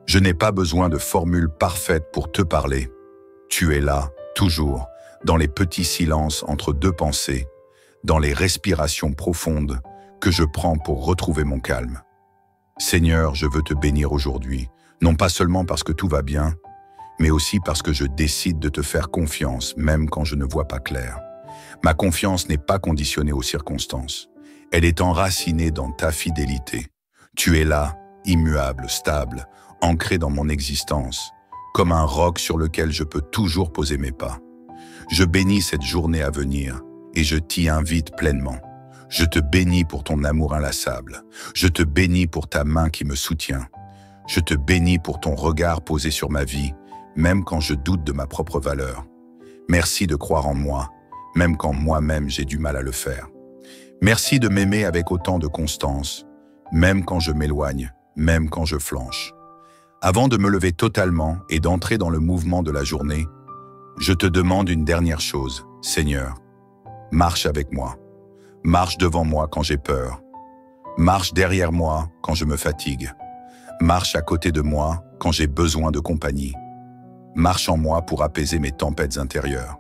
Je n'ai pas besoin de formules parfaites pour te parler. Tu es là, toujours, dans les petits silences entre deux pensées, dans les respirations profondes que je prends pour retrouver mon calme. Seigneur, je veux te bénir aujourd'hui, non pas seulement parce que tout va bien, mais aussi parce que je décide de te faire confiance, même quand je ne vois pas clair. Ma confiance n'est pas conditionnée aux circonstances. Elle est enracinée dans ta fidélité. Tu es là, immuable, stable, ancré dans mon existence, comme un roc sur lequel je peux toujours poser mes pas. Je bénis cette journée à venir et je t'y invite pleinement. Je te bénis pour ton amour inlassable. Je te bénis pour ta main qui me soutient. Je te bénis pour ton regard posé sur ma vie, même quand je doute de ma propre valeur. Merci de croire en moi, même quand moi-même j'ai du mal à le faire. Merci de m'aimer avec autant de constance, même quand je m'éloigne, même quand je flanche. Avant de me lever totalement et d'entrer dans le mouvement de la journée, je te demande une dernière chose, Seigneur. Marche avec moi. Marche devant moi quand j'ai peur. Marche derrière moi quand je me fatigue. Marche à côté de moi quand j'ai besoin de compagnie. Marche en moi pour apaiser mes tempêtes intérieures.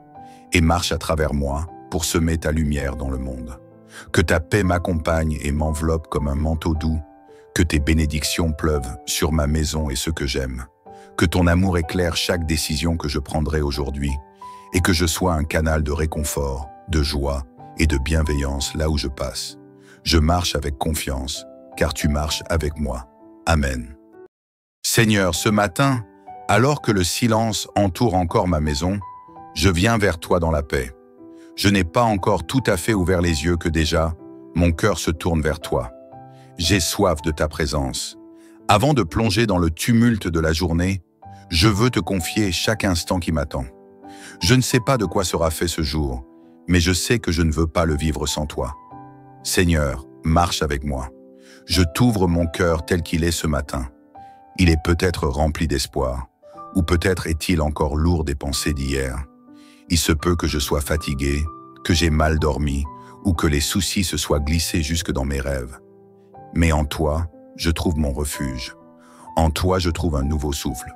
Et marche à travers moi pour semer ta lumière dans le monde. Que ta paix m'accompagne et m'enveloppe comme un manteau doux. Que tes bénédictions pleuvent sur ma maison et ceux que j'aime. Que ton amour éclaire chaque décision que je prendrai aujourd'hui. Et que je sois un canal de réconfort, de joie et de bienveillance là où je passe. Je marche avec confiance, car tu marches avec moi. Amen. Seigneur, ce matin, alors que le silence entoure encore ma maison, je viens vers toi dans la paix. Je n'ai pas encore tout à fait ouvert les yeux que déjà, mon cœur se tourne vers toi. J'ai soif de ta présence. Avant de plonger dans le tumulte de la journée, je veux te confier chaque instant qui m'attend. Je ne sais pas de quoi sera fait ce jour, mais je sais que je ne veux pas le vivre sans toi. Seigneur, marche avec moi. Je t'ouvre mon cœur tel qu'il est ce matin. Il est peut-être rempli d'espoir, ou peut-être est-il encore lourd des pensées d'hier. Il se peut que je sois fatigué, que j'ai mal dormi, ou que les soucis se soient glissés jusque dans mes rêves. Mais en toi, je trouve mon refuge. En toi, je trouve un nouveau souffle.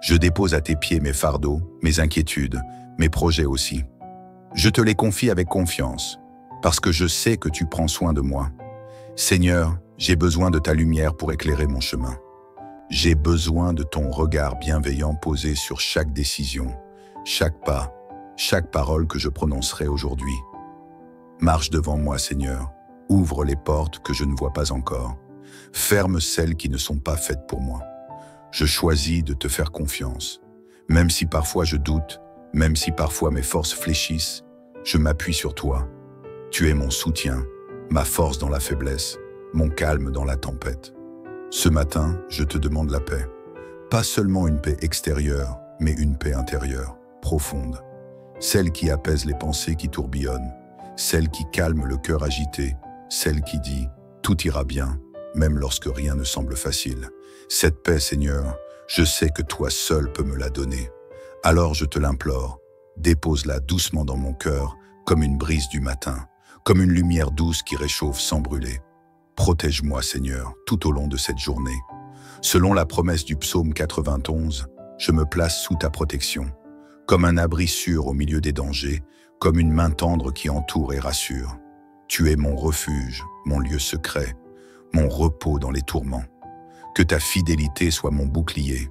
Je dépose à tes pieds mes fardeaux, mes inquiétudes, mes projets aussi. Je te les confie avec confiance, parce que je sais que tu prends soin de moi. Seigneur, j'ai besoin de ta lumière pour éclairer mon chemin. J'ai besoin de ton regard bienveillant posé sur chaque décision, chaque pas, chaque parole que je prononcerai aujourd'hui. Marche devant moi, Seigneur. Ouvre les portes que je ne vois pas encore. Ferme celles qui ne sont pas faites pour moi. Je choisis de te faire confiance. Même si parfois je doute, même si parfois mes forces fléchissent, je m'appuie sur toi. Tu es mon soutien, ma force dans la faiblesse, mon calme dans la tempête. Ce matin, je te demande la paix. Pas seulement une paix extérieure, mais une paix intérieure, profonde. Celle qui apaise les pensées qui tourbillonnent, celle qui calme le cœur agité, celle qui dit « tout ira bien », même lorsque rien ne semble facile. Cette paix, Seigneur, je sais que toi seul peux me la donner. Alors je te l'implore, dépose-la doucement dans mon cœur, comme une brise du matin, comme une lumière douce qui réchauffe sans brûler. Protège-moi, Seigneur, tout au long de cette journée. Selon la promesse du psaume 91, je me place sous ta protection, comme un abri sûr au milieu des dangers, comme une main tendre qui entoure et rassure. Tu es mon refuge, mon lieu secret, mon repos dans les tourments. Que ta fidélité soit mon bouclier,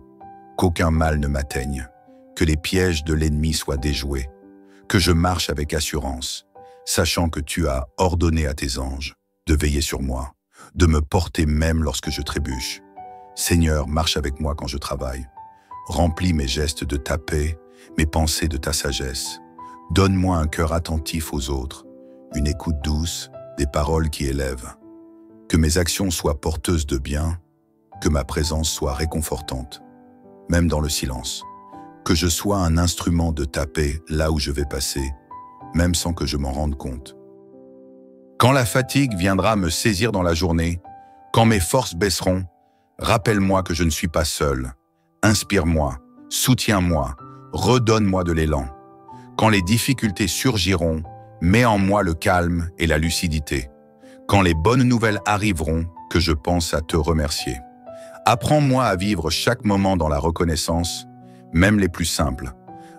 qu'aucun mal ne m'atteigne, que les pièges de l'ennemi soient déjoués, que je marche avec assurance, sachant que tu as ordonné à tes anges de veiller sur moi, de me porter même lorsque je trébuche. Seigneur, marche avec moi quand je travaille. Remplis mes gestes de ta paix, mes pensées de ta sagesse. Donne-moi un cœur attentif aux autres, une écoute douce, des paroles qui élèvent. Que mes actions soient porteuses de bien, que ma présence soit réconfortante, même dans le silence. Que je sois un instrument de ta paix là où je vais passer, même sans que je m'en rende compte. Quand la fatigue viendra me saisir dans la journée, quand mes forces baisseront, rappelle-moi que je ne suis pas seul. Inspire-moi, soutiens-moi, redonne-moi de l'élan. Quand les difficultés surgiront, mets en moi le calme et la lucidité. Quand les bonnes nouvelles arriveront, que je pense à te remercier. Apprends-moi à vivre chaque moment dans la reconnaissance, même les plus simples.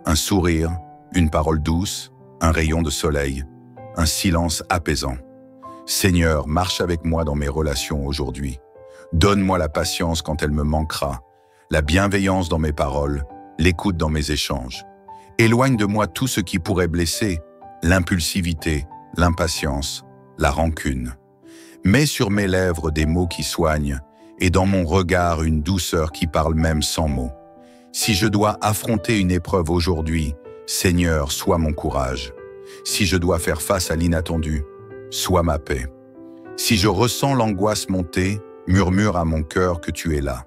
Un sourire, une parole douce, un rayon de soleil, un silence apaisant. Seigneur, marche avec moi dans mes relations aujourd'hui. Donne-moi la patience quand elle me manquera, la bienveillance dans mes paroles, l'écoute dans mes échanges. Éloigne de moi tout ce qui pourrait blesser l'impulsivité, l'impatience, la rancune. Mets sur mes lèvres des mots qui soignent et dans mon regard une douceur qui parle même sans mots. Si je dois affronter une épreuve aujourd'hui, Seigneur, sois mon courage. Si je dois faire face à l'inattendu, sois ma paix. Si je ressens l'angoisse monter, murmure à mon cœur que tu es là.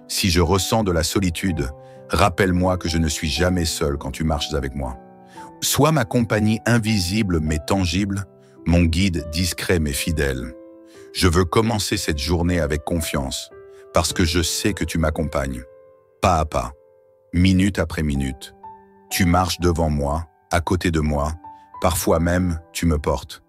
Si je ressens de la solitude, rappelle-moi que je ne suis jamais seul quand tu marches avec moi. Sois ma compagnie invisible mais tangible, mon guide discret mais fidèle. Je veux commencer cette journée avec confiance, parce que je sais que tu m'accompagnes, pas à pas, minute après minute. Tu marches devant moi, à côté de moi, parfois même tu me portes.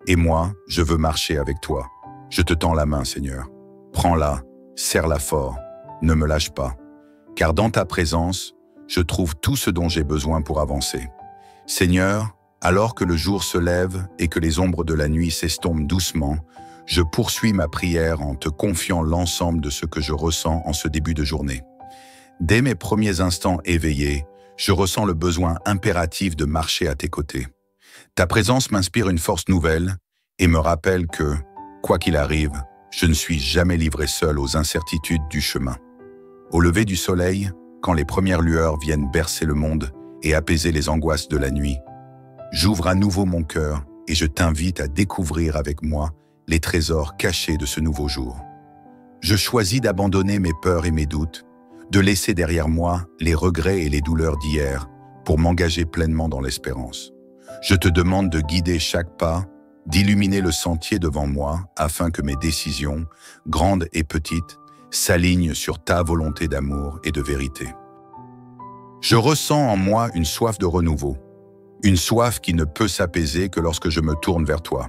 Et moi, je veux marcher avec toi. Je te tends la main, Seigneur. Prends-la, serre-la fort, ne me lâche pas. Car dans ta présence, je trouve tout ce dont j'ai besoin pour avancer. Seigneur, alors que le jour se lève et que les ombres de la nuit s'estompent doucement, je poursuis ma prière en te confiant l'ensemble de ce que je ressens en ce début de journée. Dès mes premiers instants éveillés, je ressens le besoin impératif de marcher à tes côtés. Ta présence m'inspire une force nouvelle et me rappelle que, quoi qu'il arrive, je ne suis jamais livré seul aux incertitudes du chemin. Au lever du soleil, quand les premières lueurs viennent bercer le monde et apaiser les angoisses de la nuit, j'ouvre à nouveau mon cœur et je t'invite à découvrir avec moi les trésors cachés de ce nouveau jour. Je choisis d'abandonner mes peurs et mes doutes, de laisser derrière moi les regrets et les douleurs d'hier pour m'engager pleinement dans l'espérance. Je te demande de guider chaque pas, d'illuminer le sentier devant moi afin que mes décisions, grandes et petites, s'alignent sur ta volonté d'amour et de vérité. Je ressens en moi une soif de renouveau, une soif qui ne peut s'apaiser que lorsque je me tourne vers toi.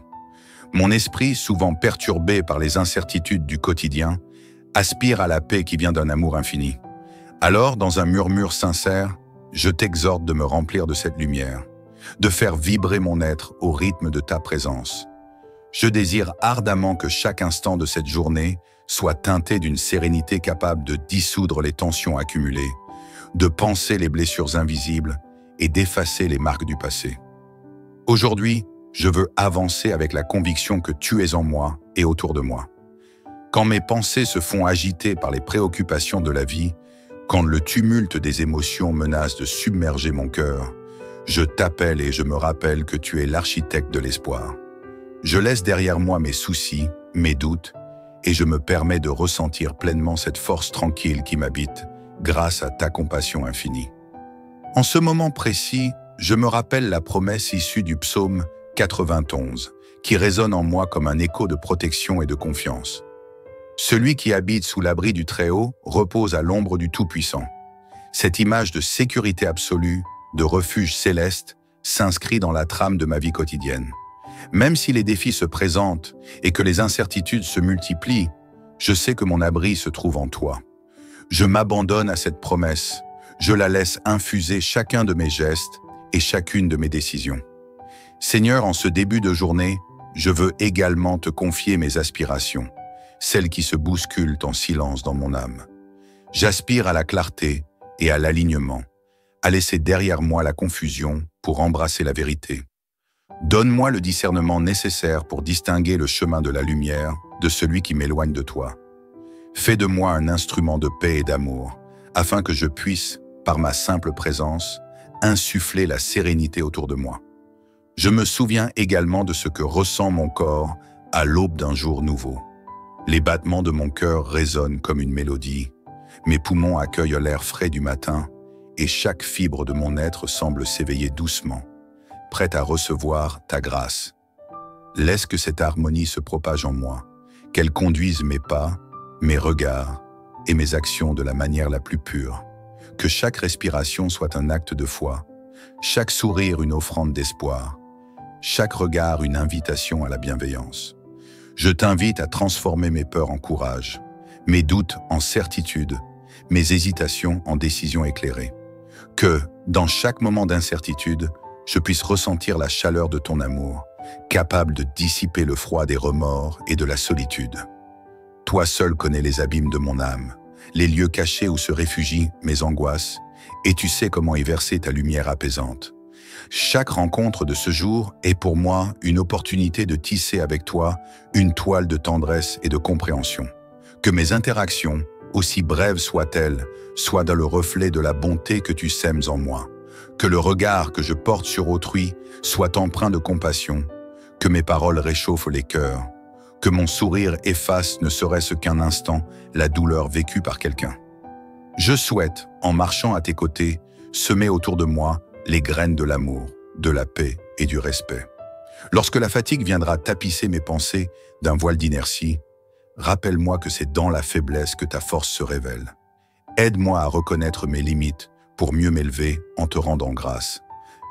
Mon esprit, souvent perturbé par les incertitudes du quotidien, aspire à la paix qui vient d'un amour infini. Alors, dans un murmure sincère, je t'exhorte de me remplir de cette lumière, de faire vibrer mon être au rythme de ta présence. Je désire ardemment que chaque instant de cette journée soit teinté d'une sérénité capable de dissoudre les tensions accumulées, de panser les blessures invisibles et d'effacer les marques du passé. Aujourd'hui, je veux avancer avec la conviction que tu es en moi et autour de moi. Quand mes pensées se font agiter par les préoccupations de la vie, quand le tumulte des émotions menace de submerger mon cœur, je t'appelle et je me rappelle que tu es l'architecte de l'espoir. Je laisse derrière moi mes soucis, mes doutes, et je me permets de ressentir pleinement cette force tranquille qui m'habite grâce à ta compassion infinie. En ce moment précis, je me rappelle la promesse issue du psaume 91, qui résonne en moi comme un écho de protection et de confiance. Celui qui habite sous l'abri du Très-Haut repose à l'ombre du Tout-Puissant. Cette image de sécurité absolue, de refuge céleste, s'inscrit dans la trame de ma vie quotidienne. Même si les défis se présentent et que les incertitudes se multiplient, je sais que mon abri se trouve en toi. Je m'abandonne à cette promesse, je la laisse infuser chacun de mes gestes et chacune de mes décisions. Seigneur, en ce début de journée, je veux également te confier mes aspirations, celles qui se bousculent en silence dans mon âme. J'aspire à la clarté et à l'alignement, à laisser derrière moi la confusion pour embrasser la vérité. Donne-moi le discernement nécessaire pour distinguer le chemin de la lumière de celui qui m'éloigne de toi. Fais de moi un instrument de paix et d'amour, afin que je puisse, par ma simple présence, insuffler la sérénité autour de moi. Je me souviens également de ce que ressent mon corps à l'aube d'un jour nouveau. Les battements de mon cœur résonnent comme une mélodie, mes poumons accueillent l'air frais du matin et chaque fibre de mon être semble s'éveiller doucement, prête à recevoir ta grâce. Laisse que cette harmonie se propage en moi, qu'elle conduise mes pas, mes regards et mes actions de la manière la plus pure. Que chaque respiration soit un acte de foi, chaque sourire une offrande d'espoir, chaque regard une invitation à la bienveillance. Je t'invite à transformer mes peurs en courage, mes doutes en certitude, mes hésitations en décisions éclairées. Que, dans chaque moment d'incertitude, je puisse ressentir la chaleur de ton amour, capable de dissiper le froid des remords et de la solitude. Toi seul connais les abîmes de mon âme, les lieux cachés où se réfugient mes angoisses, et tu sais comment y verser ta lumière apaisante. Chaque rencontre de ce jour est pour moi une opportunité de tisser avec toi une toile de tendresse et de compréhension. Que mes interactions, aussi brèves soient-elles, soient dans le reflet de la bonté que tu sèmes en moi. Que le regard que je porte sur autrui soit empreint de compassion. Que mes paroles réchauffent les cœurs. Que mon sourire efface ne serait-ce qu'un instant la douleur vécue par quelqu'un. Je souhaite, en marchant à tes côtés, semer autour de moi les graines de l'amour, de la paix et du respect. Lorsque la fatigue viendra tapisser mes pensées d'un voile d'inertie, rappelle-moi que c'est dans la faiblesse que ta force se révèle. Aide-moi à reconnaître mes limites pour mieux m'élever en te rendant grâce.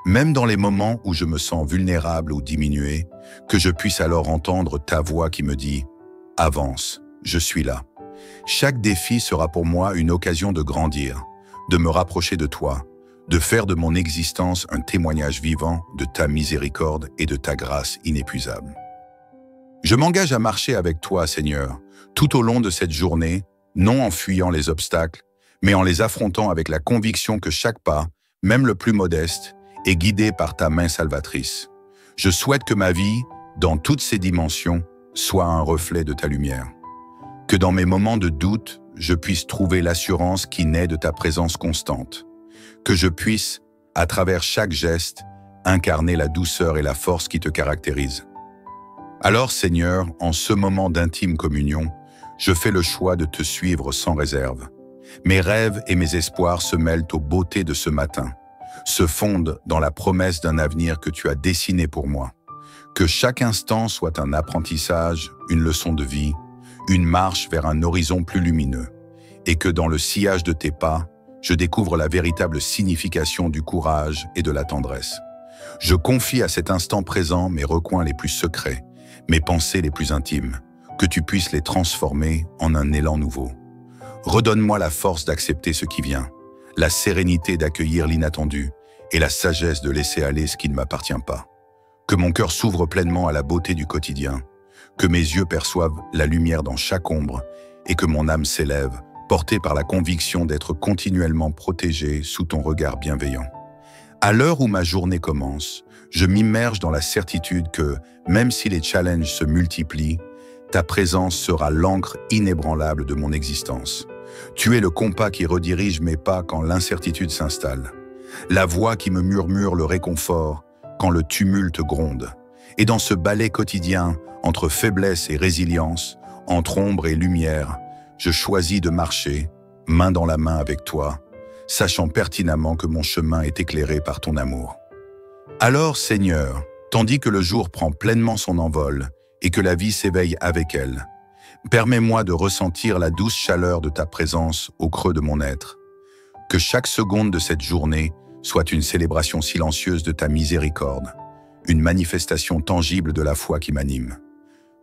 Même dans les moments où je me sens vulnérable ou diminué, que je puisse alors entendre ta voix qui me dit « Avance, je suis là ». Chaque défi sera pour moi une occasion de grandir, de me rapprocher de toi, de faire de mon existence un témoignage vivant de ta miséricorde et de ta grâce inépuisable. Je m'engage à marcher avec toi, Seigneur, tout au long de cette journée, non en fuyant les obstacles, mais en les affrontant avec la conviction que chaque pas, même le plus modeste, est guidé par ta main salvatrice. Je souhaite que ma vie, dans toutes ses dimensions, soit un reflet de ta lumière. Que dans mes moments de doute, je puisse trouver l'assurance qui naît de ta présence constante. Que je puisse, à travers chaque geste, incarner la douceur et la force qui te caractérisent. Alors, Seigneur, en ce moment d'intime communion, je fais le choix de te suivre sans réserve. Mes rêves et mes espoirs se mêlent aux beautés de ce matin, se fondent dans la promesse d'un avenir que tu as dessiné pour moi. Que chaque instant soit un apprentissage, une leçon de vie, une marche vers un horizon plus lumineux, et que dans le sillage de tes pas, je découvre la véritable signification du courage et de la tendresse. Je confie à cet instant présent mes recoins les plus secrets, mes pensées les plus intimes, que tu puisses les transformer en un élan nouveau. Redonne-moi la force d'accepter ce qui vient, la sérénité d'accueillir l'inattendu et la sagesse de laisser aller ce qui ne m'appartient pas. Que mon cœur s'ouvre pleinement à la beauté du quotidien, que mes yeux perçoivent la lumière dans chaque ombre et que mon âme s'élève, portée par la conviction d'être continuellement protégée sous ton regard bienveillant. À l'heure où ma journée commence, je m'immerge dans la certitude que, même si les challenges se multiplient, ta présence sera l'encre inébranlable de mon existence. Tu es le compas qui redirige mes pas quand l'incertitude s'installe, la voix qui me murmure le réconfort quand le tumulte gronde. Et dans ce ballet quotidien, entre faiblesse et résilience, entre ombre et lumière, je choisis de marcher, main dans la main avec toi, sachant pertinemment que mon chemin est éclairé par ton amour. Alors, Seigneur, tandis que le jour prend pleinement son envol et que la vie s'éveille avec elle, permets-moi de ressentir la douce chaleur de ta présence au creux de mon être. Que chaque seconde de cette journée soit une célébration silencieuse de ta miséricorde, une manifestation tangible de la foi qui m'anime.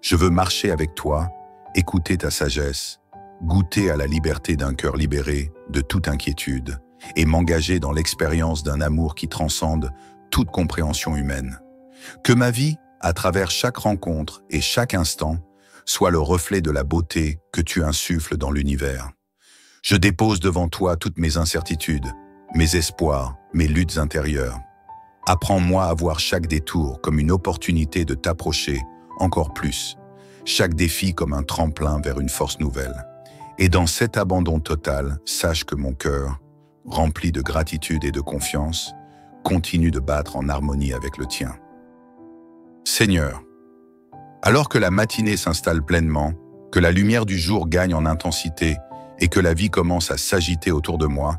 Je veux marcher avec toi, écouter ta sagesse, goûter à la liberté d'un cœur libéré de toute inquiétude et m'engager dans l'expérience d'un amour qui transcende toute compréhension humaine. Que ma vie, à travers chaque rencontre et chaque instant, soit le reflet de la beauté que tu insuffles dans l'univers. Je dépose devant toi toutes mes incertitudes, mes espoirs, mes luttes intérieures. Apprends-moi à voir chaque détour comme une opportunité de t'approcher encore plus, chaque défi comme un tremplin vers une force nouvelle. Et dans cet abandon total, sache que mon cœur, rempli de gratitude et de confiance, continue de battre en harmonie avec le tien. Seigneur, alors que la matinée s'installe pleinement, que la lumière du jour gagne en intensité et que la vie commence à s'agiter autour de moi,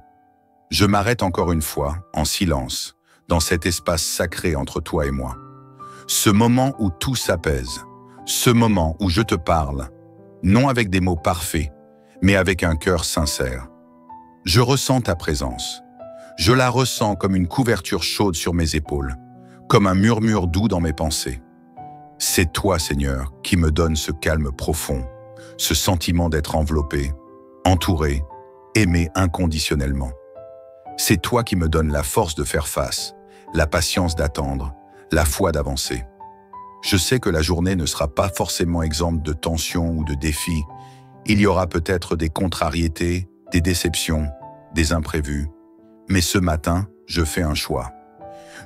je m'arrête encore une fois, en silence, dans cet espace sacré entre toi et moi. Ce moment où tout s'apaise, ce moment où je te parle, non avec des mots parfaits, mais avec un cœur sincère. Je ressens ta présence. Je la ressens comme une couverture chaude sur mes épaules, comme un murmure doux dans mes pensées. C'est toi, Seigneur, qui me donne ce calme profond, ce sentiment d'être enveloppé, entouré, aimé inconditionnellement. C'est toi qui me donnes la force de faire face, la patience d'attendre, la foi d'avancer. Je sais que la journée ne sera pas forcément exempte de tensions ou de défis. Il y aura peut-être des contrariétés, des déceptions, des imprévus. Mais ce matin, je fais un choix.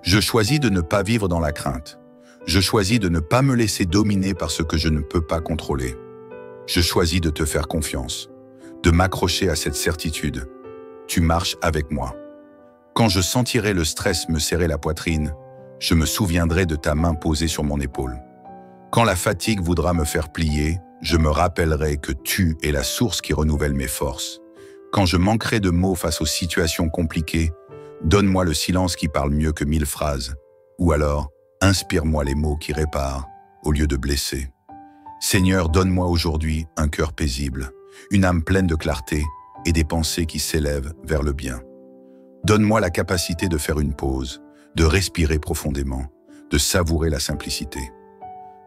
Je choisis de ne pas vivre dans la crainte. Je choisis de ne pas me laisser dominer par ce que je ne peux pas contrôler. Je choisis de te faire confiance, de m'accrocher à cette certitude. Tu marches avec moi. Quand je sentirai le stress me serrer la poitrine, je me souviendrai de ta main posée sur mon épaule. Quand la fatigue voudra me faire plier, je me rappellerai que tu es la source qui renouvelle mes forces. Quand je manquerai de mots face aux situations compliquées, donne-moi le silence qui parle mieux que 1000 phrases. Ou alors, inspire-moi les mots qui réparent au lieu de blesser. Seigneur, donne-moi aujourd'hui un cœur paisible, une âme pleine de clarté et des pensées qui s'élèvent vers le bien. Donne-moi la capacité de faire une pause, de respirer profondément, de savourer la simplicité.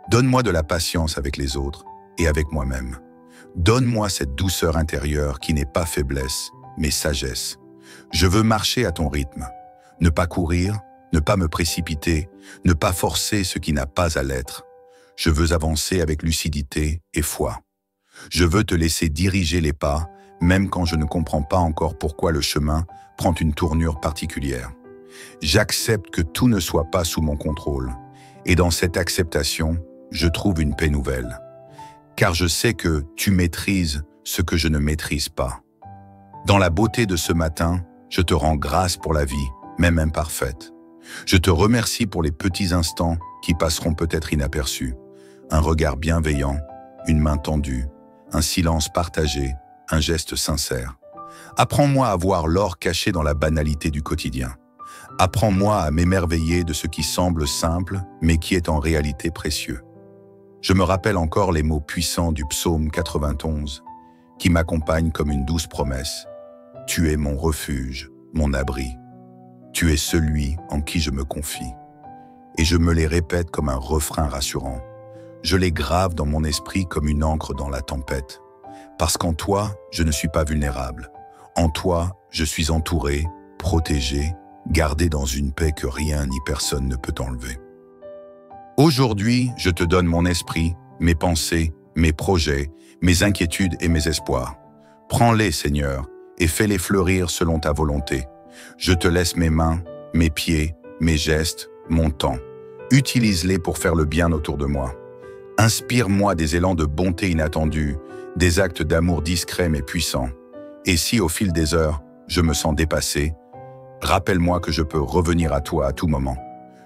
Donne-moi de la patience avec les autres et avec moi-même. Donne-moi cette douceur intérieure qui n'est pas faiblesse, mais sagesse. Je veux marcher à ton rythme, ne pas courir, ne pas me précipiter, ne pas forcer ce qui n'a pas à l'être. Je veux avancer avec lucidité et foi. Je veux te laisser diriger les pas, même quand je ne comprends pas encore pourquoi le chemin prend une tournure particulière. J'accepte que tout ne soit pas sous mon contrôle, et dans cette acceptation, je trouve une paix nouvelle. Car je sais que tu maîtrises ce que je ne maîtrise pas. Dans la beauté de ce matin, je te rends grâce pour la vie, même imparfaite. Je te remercie pour les petits instants qui passeront peut-être inaperçus. Un regard bienveillant, une main tendue, un silence partagé, un geste sincère. Apprends-moi à voir l'or caché dans la banalité du quotidien. Apprends-moi à m'émerveiller de ce qui semble simple, mais qui est en réalité précieux. Je me rappelle encore les mots puissants du psaume 91, qui m'accompagnent comme une douce promesse. Tu es mon refuge, mon abri. Tu es celui en qui je me confie. Et je me les répète comme un refrain rassurant. Je les grave dans mon esprit comme une encre dans la tempête. Parce qu'en toi, je ne suis pas vulnérable. En toi, je suis entouré, protégé, gardé dans une paix que rien ni personne ne peut enlever. Aujourd'hui, je te donne mon esprit, mes pensées, mes projets, mes inquiétudes et mes espoirs. Prends-les, Seigneur, et fais-les fleurir selon ta volonté. Je te laisse mes mains, mes pieds, mes gestes, mon temps. Utilise-les pour faire le bien autour de moi. Inspire-moi des élans de bonté inattendus, des actes d'amour discrets mais puissants. Et si, au fil des heures, je me sens dépassé, rappelle-moi que je peux revenir à toi à tout moment.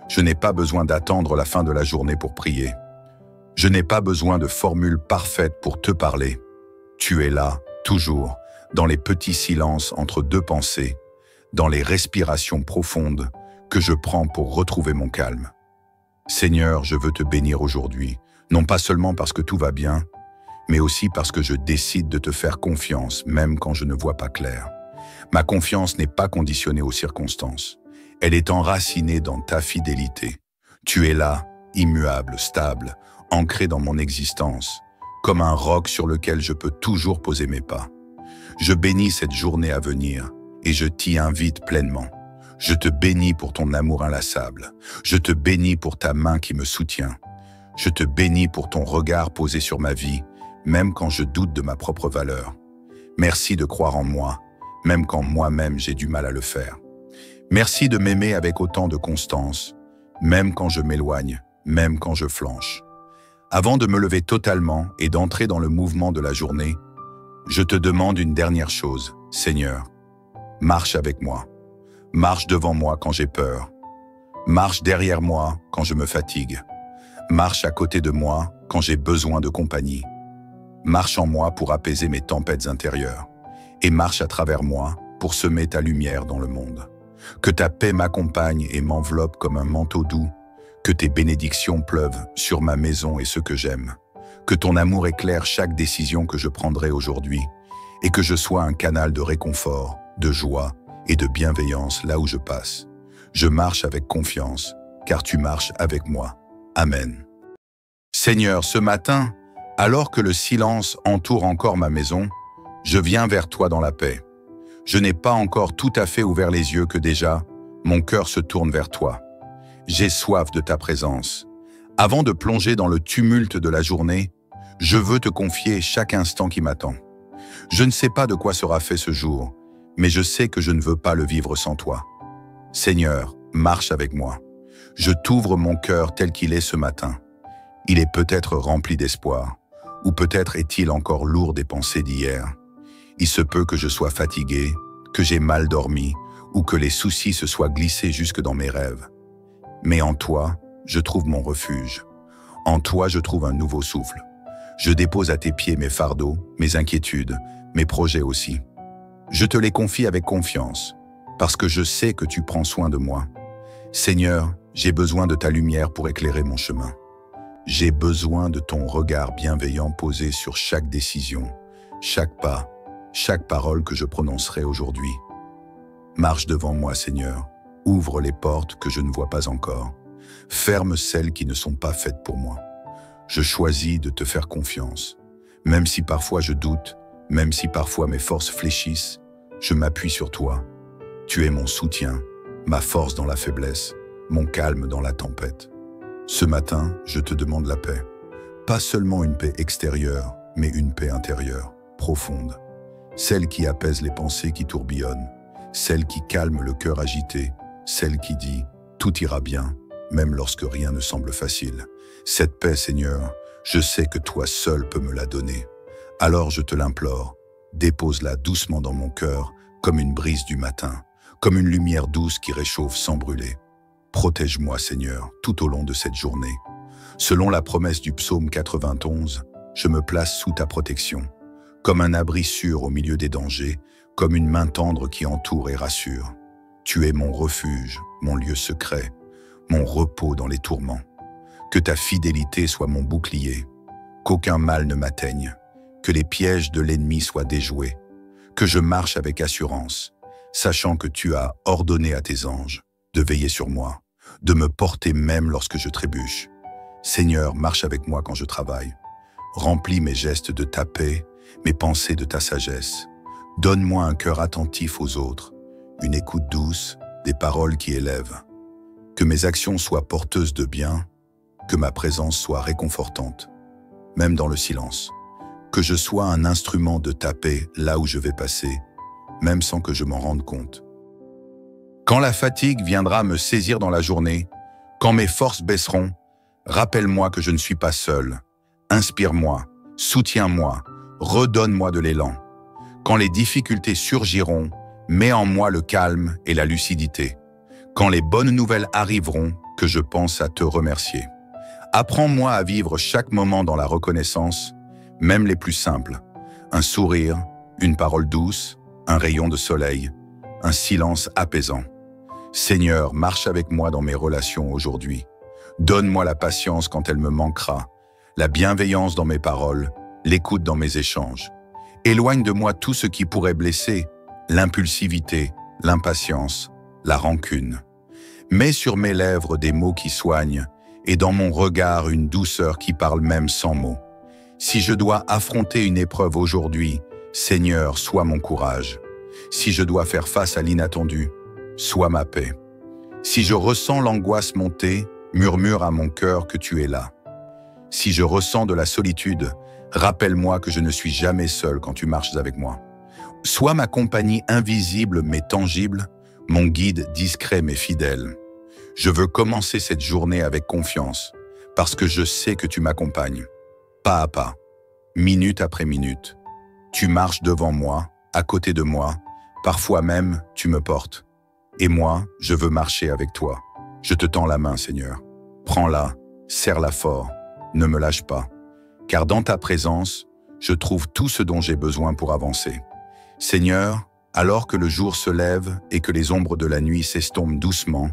Je n'ai pas besoin d'attendre la fin de la journée pour prier. Je n'ai pas besoin de formules parfaites pour te parler. Tu es là, toujours, dans les petits silences entre deux pensées, dans les respirations profondes que je prends pour retrouver mon calme. Seigneur, je veux te bénir aujourd'hui, non pas seulement parce que tout va bien, mais aussi parce que je décide de te faire confiance, même quand je ne vois pas clair. Ma confiance n'est pas conditionnée aux circonstances. Elle est enracinée dans ta fidélité. Tu es là, immuable, stable, ancré dans mon existence, comme un roc sur lequel je peux toujours poser mes pas. Je bénis cette journée à venir et je t'y invite pleinement. Je te bénis pour ton amour inlassable. Je te bénis pour ta main qui me soutient. Je te bénis pour ton regard posé sur ma vie, même quand je doute de ma propre valeur. Merci de croire en moi, même quand moi-même j'ai du mal à le faire. Merci de m'aimer avec autant de constance, même quand je m'éloigne, même quand je flanche. Avant de me lever totalement et d'entrer dans le mouvement de la journée, je te demande une dernière chose, Seigneur. Marche avec moi. Marche devant moi quand j'ai peur. Marche derrière moi quand je me fatigue. Marche à côté de moi quand j'ai besoin de compagnie. Marche en moi pour apaiser mes tempêtes intérieures. Et marche à travers moi pour semer ta lumière dans le monde. Que ta paix m'accompagne et m'enveloppe comme un manteau doux. Que tes bénédictions pleuvent sur ma maison et ceux que j'aime. Que ton amour éclaire chaque décision que je prendrai aujourd'hui. Et que je sois un canal de réconfort, de joie et de bienveillance là où je passe. Je marche avec confiance, car tu marches avec moi. Amen. Seigneur, ce matin, alors que le silence entoure encore ma maison, je viens vers toi dans la paix. Je n'ai pas encore tout à fait ouvert les yeux que déjà, mon cœur se tourne vers toi. J'ai soif de ta présence. Avant de plonger dans le tumulte de la journée, je veux te confier chaque instant qui m'attend. Je ne sais pas de quoi sera fait ce jour, mais je sais que je ne veux pas le vivre sans toi. Seigneur, marche avec moi. Je t'ouvre mon cœur tel qu'il est ce matin. Il est peut-être rempli d'espoir, ou peut-être est-il encore lourd des pensées d'hier. Il se peut que je sois fatigué, que j'ai mal dormi, ou que les soucis se soient glissés jusque dans mes rêves. Mais en toi, je trouve mon refuge. En toi, je trouve un nouveau souffle. Je dépose à tes pieds mes fardeaux, mes inquiétudes, mes projets aussi. Je te les confie avec confiance, parce que je sais que tu prends soin de moi. Seigneur, j'ai besoin de ta lumière pour éclairer mon chemin. J'ai besoin de ton regard bienveillant posé sur chaque décision, chaque pas, chaque parole que je prononcerai aujourd'hui. Marche devant moi, Seigneur. Ouvre les portes que je ne vois pas encore. Ferme celles qui ne sont pas faites pour moi. Je choisis de te faire confiance. Même si parfois je doute, même si parfois mes forces fléchissent, je m'appuie sur toi. Tu es mon soutien, ma force dans la faiblesse, mon calme dans la tempête. Ce matin, je te demande la paix. Pas seulement une paix extérieure, mais une paix intérieure, profonde. Celle qui apaise les pensées qui tourbillonnent, celle qui calme le cœur agité, celle qui dit « tout ira bien », même lorsque rien ne semble facile. Cette paix, Seigneur, je sais que toi seul peux me la donner. Alors je te l'implore, dépose-la doucement dans mon cœur, comme une brise du matin, comme une lumière douce qui réchauffe sans brûler. Protège-moi, Seigneur, tout au long de cette journée. Selon la promesse du psaume 91, je me place sous ta protection, comme un abri sûr au milieu des dangers, comme une main tendre qui entoure et rassure. Tu es mon refuge, mon lieu secret, mon repos dans les tourments. Que ta fidélité soit mon bouclier, qu'aucun mal ne m'atteigne, que les pièges de l'ennemi soient déjoués, que je marche avec assurance, sachant que tu as ordonné à tes anges de veiller sur moi, de me porter même lorsque je trébuche. Seigneur, marche avec moi quand je travaille. Remplis mes gestes de ta paix, mes pensées de ta sagesse. Donne-moi un cœur attentif aux autres, une écoute douce, des paroles qui élèvent. Que mes actions soient porteuses de bien, que ma présence soit réconfortante, même dans le silence. Que je sois un instrument de ta paix là où je vais passer, même sans que je m'en rende compte. Quand la fatigue viendra me saisir dans la journée, quand mes forces baisseront, rappelle-moi que je ne suis pas seul. Inspire-moi, soutiens-moi, redonne-moi de l'élan. Quand les difficultés surgiront, mets en moi le calme et la lucidité. Quand les bonnes nouvelles arriveront, que je pense à te remercier. Apprends-moi à vivre chaque moment dans la reconnaissance, même les plus simples. Un sourire, une parole douce, un rayon de soleil, un silence apaisant. Seigneur, marche avec moi dans mes relations aujourd'hui. Donne-moi la patience quand elle me manquera, la bienveillance dans mes paroles, l'écoute dans mes échanges. Éloigne de moi tout ce qui pourrait blesser, l'impulsivité, l'impatience, la rancune. Mets sur mes lèvres des mots qui soignent et dans mon regard une douceur qui parle même sans mots. Si je dois affronter une épreuve aujourd'hui, Seigneur, sois mon courage. Si je dois faire face à l'inattendu, sois ma paix. Si je ressens l'angoisse monter, murmure à mon cœur que tu es là. Si je ressens de la solitude, rappelle-moi que je ne suis jamais seul quand tu marches avec moi. Sois ma compagnie invisible mais tangible, mon guide discret mais fidèle. Je veux commencer cette journée avec confiance, parce que je sais que tu m'accompagnes. Pas à pas, minute après minute. Tu marches devant moi, à côté de moi, parfois même tu me portes. Et moi, je veux marcher avec toi. Je te tends la main, Seigneur. Prends-la, serre-la fort, ne me lâche pas. Car dans ta présence, je trouve tout ce dont j'ai besoin pour avancer. Seigneur, alors que le jour se lève et que les ombres de la nuit s'estompent doucement,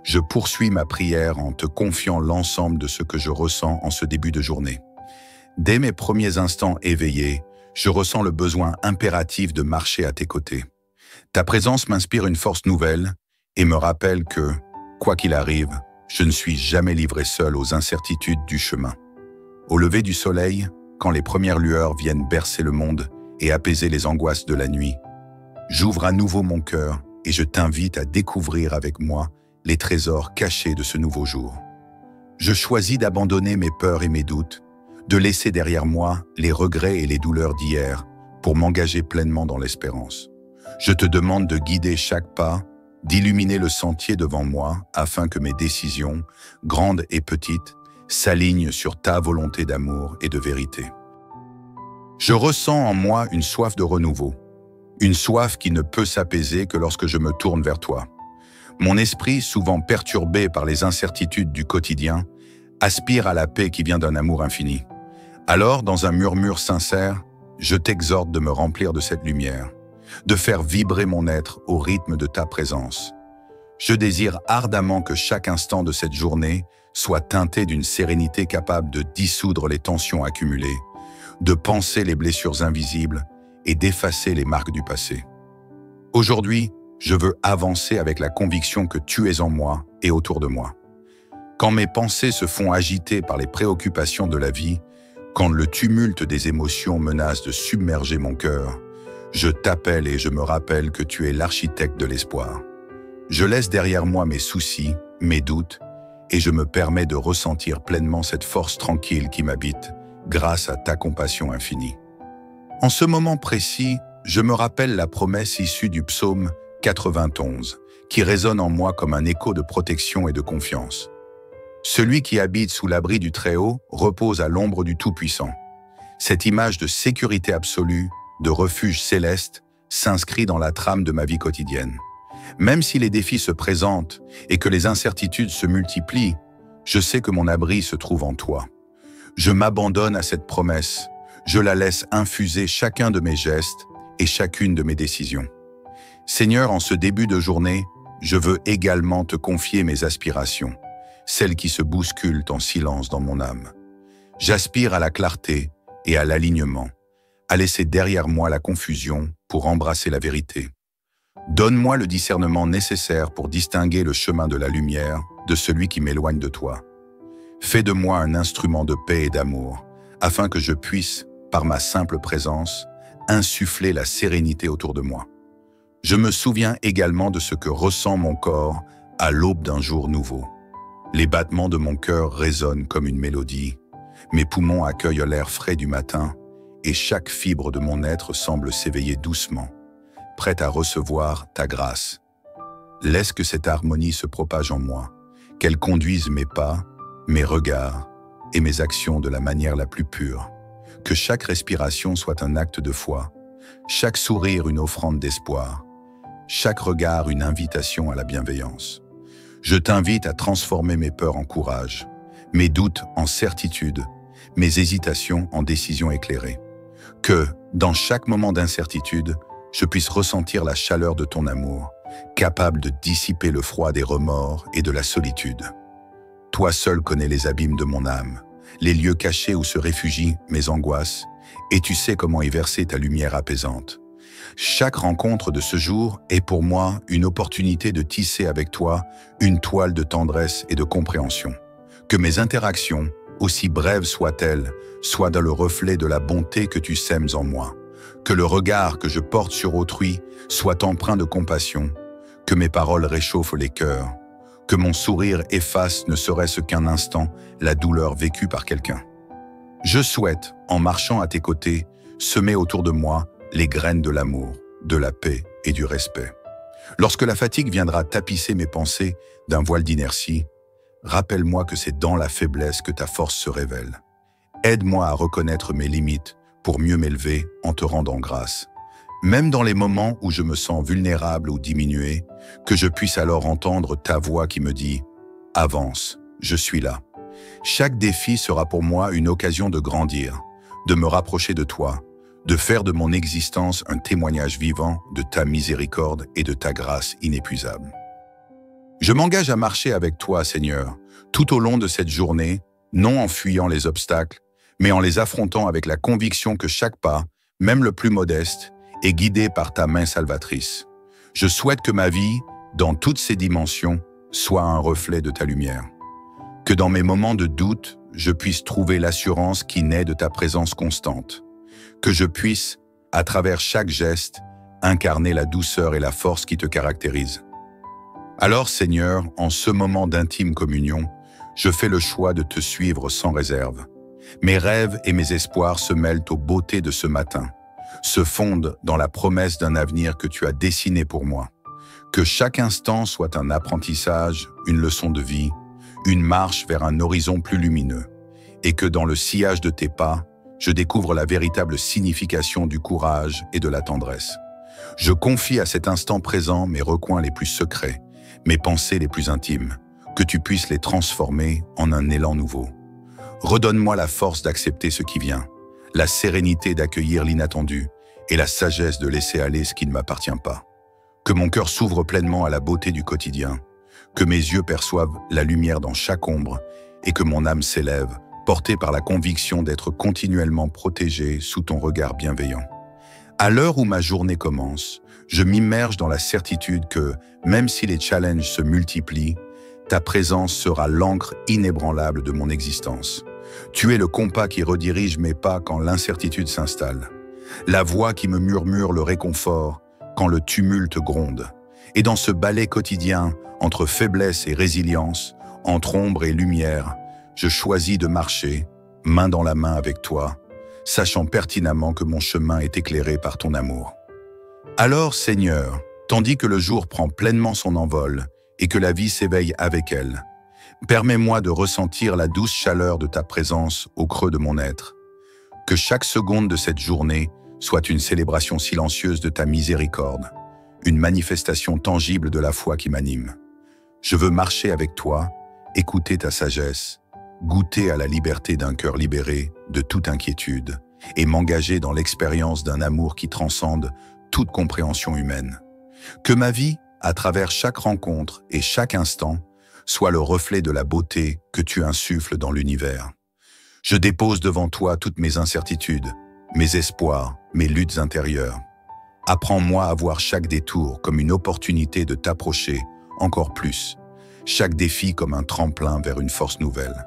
je poursuis ma prière en te confiant l'ensemble de ce que je ressens en ce début de journée. Dès mes premiers instants éveillés, je ressens le besoin impératif de marcher à tes côtés. Ta présence m'inspire une force nouvelle et me rappelle que, quoi qu'il arrive, je ne suis jamais livré seul aux incertitudes du chemin. Au lever du soleil, quand les premières lueurs viennent bercer le monde et apaiser les angoisses de la nuit, j'ouvre à nouveau mon cœur et je t'invite à découvrir avec moi les trésors cachés de ce nouveau jour. Je choisis d'abandonner mes peurs et mes doutes, de laisser derrière moi les regrets et les douleurs d'hier pour m'engager pleinement dans l'espérance. Je te demande de guider chaque pas, d'illuminer le sentier devant moi afin que mes décisions, grandes et petites, s'alignent sur ta volonté d'amour et de vérité. Je ressens en moi une soif de renouveau, une soif qui ne peut s'apaiser que lorsque je me tourne vers toi. Mon esprit, souvent perturbé par les incertitudes du quotidien, aspire à la paix qui vient d'un amour infini. Alors, dans un murmure sincère, je t'exhorte de me remplir de cette lumière, de faire vibrer mon être au rythme de ta présence. Je désire ardemment que chaque instant de cette journée soit teinté d'une sérénité capable de dissoudre les tensions accumulées, de panser les blessures invisibles et d'effacer les marques du passé. Aujourd'hui, je veux avancer avec la conviction que tu es en moi et autour de moi. Quand mes pensées se font agiter par les préoccupations de la vie, quand le tumulte des émotions menace de submerger mon cœur, je t'appelle et je me rappelle que tu es l'architecte de l'espoir. Je laisse derrière moi mes soucis, mes doutes, et je me permets de ressentir pleinement cette force tranquille qui m'habite grâce à ta compassion infinie. En ce moment précis, je me rappelle la promesse issue du psaume 91, qui résonne en moi comme un écho de protection et de confiance. Celui qui habite sous l'abri du Très-Haut repose à l'ombre du Tout-Puissant. Cette image de sécurité absolue, de refuge céleste, s'inscrit dans la trame de ma vie quotidienne. Même si les défis se présentent et que les incertitudes se multiplient, je sais que mon abri se trouve en toi. Je m'abandonne à cette promesse, je la laisse infuser chacun de mes gestes et chacune de mes décisions. Seigneur, en ce début de journée, je veux également te confier mes aspirations, celles qui se bousculent en silence dans mon âme. J'aspire à la clarté et à l'alignement, à laisser derrière moi la confusion pour embrasser la vérité. Donne-moi le discernement nécessaire pour distinguer le chemin de la lumière de celui qui m'éloigne de toi. Fais de moi un instrument de paix et d'amour, afin que je puisse, par ma simple présence, insuffler la sérénité autour de moi. Je me souviens également de ce que ressent mon corps à l'aube d'un jour nouveau. Les battements de mon cœur résonnent comme une mélodie, mes poumons accueillent l'air frais du matin et chaque fibre de mon être semble s'éveiller doucement, prête à recevoir ta grâce. Laisse que cette harmonie se propage en moi, qu'elle conduise mes pas, mes regards et mes actions de la manière la plus pure. Que chaque respiration soit un acte de foi, chaque sourire une offrande d'espoir, chaque regard une invitation à la bienveillance. Je t'invite à transformer mes peurs en courage, mes doutes en certitude, mes hésitations en décisions éclairées. Que, dans chaque moment d'incertitude, je puisse ressentir la chaleur de ton amour, capable de dissiper le froid des remords et de la solitude. Toi seul connais les abîmes de mon âme, les lieux cachés où se réfugient mes angoisses, et tu sais comment y verser ta lumière apaisante. Chaque rencontre de ce jour est pour moi une opportunité de tisser avec toi une toile de tendresse et de compréhension. Que mes interactions, aussi brèves soient-elles, soient dans le reflet de la bonté que tu sèmes en moi. Que le regard que je porte sur autrui soit empreint de compassion. Que mes paroles réchauffent les cœurs. Que mon sourire efface ne serait-ce qu'un instant la douleur vécue par quelqu'un. Je souhaite, en marchant à tes côtés, semer autour de moi les graines de l'amour, de la paix et du respect. Lorsque la fatigue viendra tapisser mes pensées d'un voile d'inertie, rappelle-moi que c'est dans la faiblesse que ta force se révèle. Aide-moi à reconnaître mes limites pour mieux m'élever en te rendant grâce. Même dans les moments où je me sens vulnérable ou diminué, que je puisse alors entendre ta voix qui me dit « Avance, je suis là ». Chaque défi sera pour moi une occasion de grandir, de me rapprocher de toi, de faire de mon existence un témoignage vivant de ta miséricorde et de ta grâce inépuisable. Je m'engage à marcher avec toi, Seigneur, tout au long de cette journée, non en fuyant les obstacles, mais en les affrontant avec la conviction que chaque pas, même le plus modeste, est guidé par ta main salvatrice. Je souhaite que ma vie, dans toutes ses dimensions, soit un reflet de ta lumière. Que dans mes moments de doute, je puisse trouver l'assurance qui naît de ta présence constante. Que je puisse, à travers chaque geste, incarner la douceur et la force qui te caractérisent. Alors, Seigneur, en ce moment d'intime communion, je fais le choix de te suivre sans réserve. Mes rêves et mes espoirs se mêlent aux beautés de ce matin, se fondent dans la promesse d'un avenir que tu as dessiné pour moi. Que chaque instant soit un apprentissage, une leçon de vie, une marche vers un horizon plus lumineux, et que dans le sillage de tes pas, je découvre la véritable signification du courage et de la tendresse. Je confie à cet instant présent mes recoins les plus secrets, mes pensées les plus intimes, que tu puisses les transformer en un élan nouveau. Redonne-moi la force d'accepter ce qui vient, la sérénité d'accueillir l'inattendu et la sagesse de laisser aller ce qui ne m'appartient pas. Que mon cœur s'ouvre pleinement à la beauté du quotidien, que mes yeux perçoivent la lumière dans chaque ombre et que mon âme s'élève, portée par la conviction d'être continuellement protégée sous ton regard bienveillant. À l'heure où ma journée commence, je m'immerge dans la certitude que, même si les challenges se multiplient, ta présence sera l'encre inébranlable de mon existence. Tu es le compas qui redirige mes pas quand l'incertitude s'installe, la voix qui me murmure le réconfort quand le tumulte gronde. Et dans ce ballet quotidien, entre faiblesse et résilience, entre ombre et lumière, je choisis de marcher, main dans la main avec toi, sachant pertinemment que mon chemin est éclairé par ton amour. Alors, Seigneur, tandis que le jour prend pleinement son envol et que la vie s'éveille avec elle, permets-moi de ressentir la douce chaleur de ta présence au creux de mon être. Que chaque seconde de cette journée soit une célébration silencieuse de ta miséricorde, une manifestation tangible de la foi qui m'anime. Je veux marcher avec toi, écouter ta sagesse, goûter à la liberté d'un cœur libéré de toute inquiétude et m'engager dans l'expérience d'un amour qui transcende toute compréhension humaine. Que ma vie, à travers chaque rencontre et chaque instant, soit le reflet de la beauté que tu insuffles dans l'univers. Je dépose devant toi toutes mes incertitudes, mes espoirs, mes luttes intérieures. Apprends-moi à voir chaque détour comme une opportunité de t'approcher encore plus, chaque défi comme un tremplin vers une force nouvelle.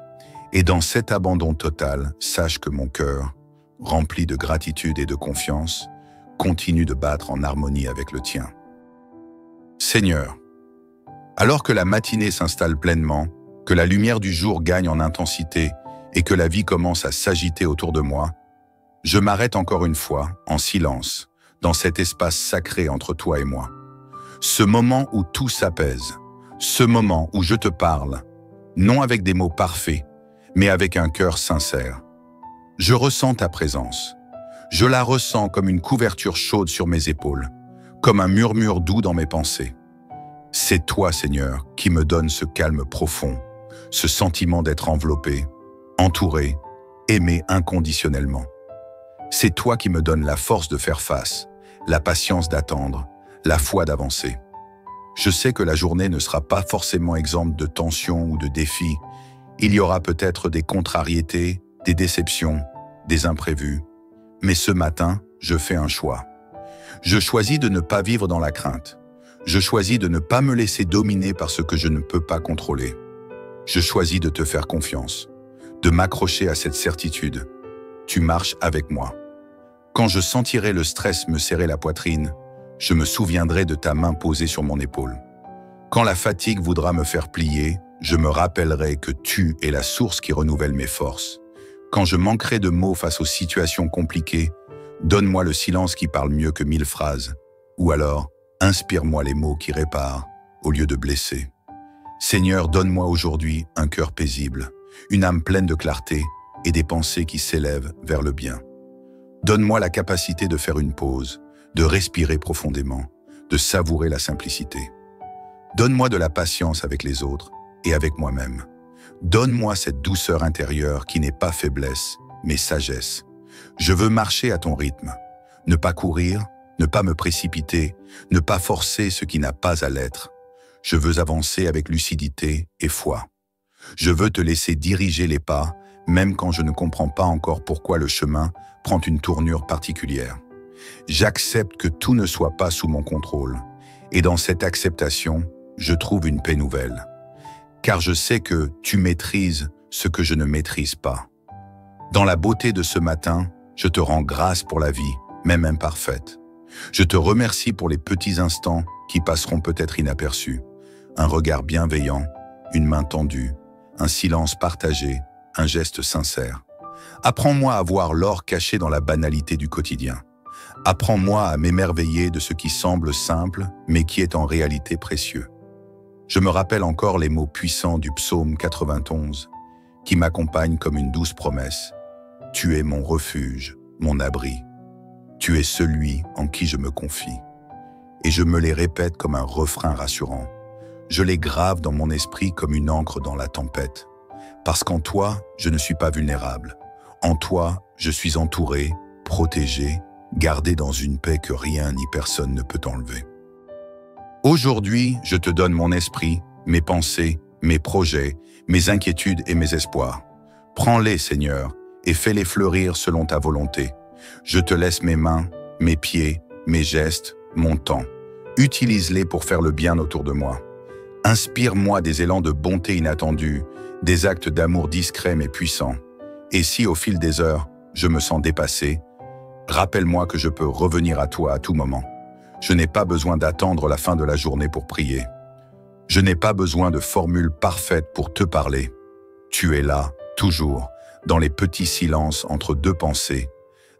Et dans cet abandon total, sache que mon cœur, rempli de gratitude et de confiance, continue de battre en harmonie avec le tien. Seigneur, alors que la matinée s'installe pleinement, que la lumière du jour gagne en intensité et que la vie commence à s'agiter autour de moi, je m'arrête encore une fois, en silence, dans cet espace sacré entre toi et moi. Ce moment où tout s'apaise, ce moment où je te parle, non avec des mots parfaits, mais avec un cœur sincère. Je ressens ta présence. Je la ressens comme une couverture chaude sur mes épaules, comme un murmure doux dans mes pensées. C'est toi, Seigneur, qui me donne ce calme profond, ce sentiment d'être enveloppé, entouré, aimé inconditionnellement. C'est toi qui me donnes la force de faire face, la patience d'attendre, la foi d'avancer. Je sais que la journée ne sera pas forcément exempte de tensions ou de défis. Il y aura peut-être des contrariétés, des déceptions, des imprévus. Mais ce matin, je fais un choix. Je choisis de ne pas vivre dans la crainte. Je choisis de ne pas me laisser dominer par ce que je ne peux pas contrôler. Je choisis de te faire confiance, de m'accrocher à cette certitude. Tu marches avec moi. Quand je sentirai le stress me serrer la poitrine, je me souviendrai de ta main posée sur mon épaule. Quand la fatigue voudra me faire plier, je me rappellerai que tu es la source qui renouvelle mes forces. Quand je manquerai de mots face aux situations compliquées, donne-moi le silence qui parle mieux que 1000 phrases. Ou alors, inspire-moi les mots qui réparent au lieu de blesser. Seigneur, donne-moi aujourd'hui un cœur paisible, une âme pleine de clarté et des pensées qui s'élèvent vers le bien. Donne-moi la capacité de faire une pause, de respirer profondément, de savourer la simplicité. Donne-moi de la patience avec les autres et avec moi-même. Donne-moi cette douceur intérieure qui n'est pas faiblesse, mais sagesse. Je veux marcher à ton rythme, ne pas courir, ne pas me précipiter, ne pas forcer ce qui n'a pas à l'être. Je veux avancer avec lucidité et foi. Je veux te laisser diriger les pas, même quand je ne comprends pas encore pourquoi le chemin prend une tournure particulière. J'accepte que tout ne soit pas sous mon contrôle, et dans cette acceptation, je trouve une paix nouvelle. Car je sais que tu maîtrises ce que je ne maîtrise pas. Dans la beauté de ce matin, je te rends grâce pour la vie, même imparfaite. Je te remercie pour les petits instants qui passeront peut-être inaperçus. Un regard bienveillant, une main tendue, un silence partagé, un geste sincère. Apprends-moi à voir l'or caché dans la banalité du quotidien. Apprends-moi à m'émerveiller de ce qui semble simple, mais qui est en réalité précieux. Je me rappelle encore les mots puissants du psaume 91, qui m'accompagnent comme une douce promesse. Tu es mon refuge, mon abri. Tu es celui en qui je me confie. Et je me les répète comme un refrain rassurant. Je les grave dans mon esprit comme une encre dans la tempête. Parce qu'en toi, je ne suis pas vulnérable. En toi, je suis entouré, protégé, gardé dans une paix que rien ni personne ne peut enlever. Aujourd'hui, je te donne mon esprit, mes pensées, mes projets, mes inquiétudes et mes espoirs. Prends-les, Seigneur, et fais-les fleurir selon ta volonté. Je te laisse mes mains, mes pieds, mes gestes, mon temps. Utilise-les pour faire le bien autour de moi. Inspire-moi des élans de bonté inattendus, des actes d'amour discrets mais puissants. Et si, au fil des heures, je me sens dépassé, rappelle-moi que je peux revenir à toi à tout moment. Je n'ai pas besoin d'attendre la fin de la journée pour prier. Je n'ai pas besoin de formules parfaites pour te parler. Tu es là, toujours, dans les petits silences entre deux pensées,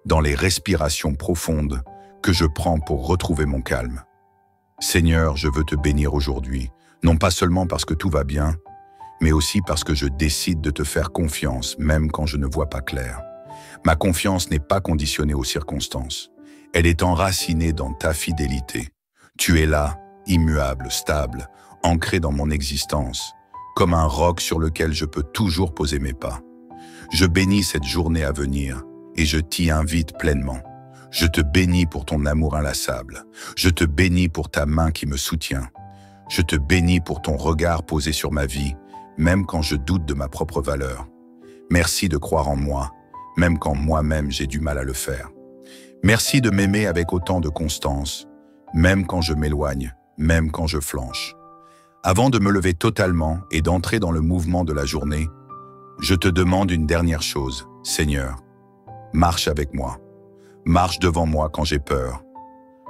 dans les respirations profondes que je prends pour retrouver mon calme. Seigneur, je veux te bénir aujourd'hui, non pas seulement parce que tout va bien, mais aussi parce que je décide de te faire confiance, même quand je ne vois pas clair. Ma confiance n'est pas conditionnée aux circonstances. Elle est enracinée dans ta fidélité. Tu es là, immuable, stable, ancré dans mon existence, comme un roc sur lequel je peux toujours poser mes pas. Je bénis cette journée à venir et je t'y invite pleinement. Je te bénis pour ton amour inlassable. Je te bénis pour ta main qui me soutient. Je te bénis pour ton regard posé sur ma vie, même quand je doute de ma propre valeur. Merci de croire en moi, même quand moi-même j'ai du mal à le faire. Merci de m'aimer avec autant de constance, même quand je m'éloigne, même quand je flanche. Avant de me lever totalement et d'entrer dans le mouvement de la journée, je te demande une dernière chose, Seigneur. Marche avec moi. Marche devant moi quand j'ai peur.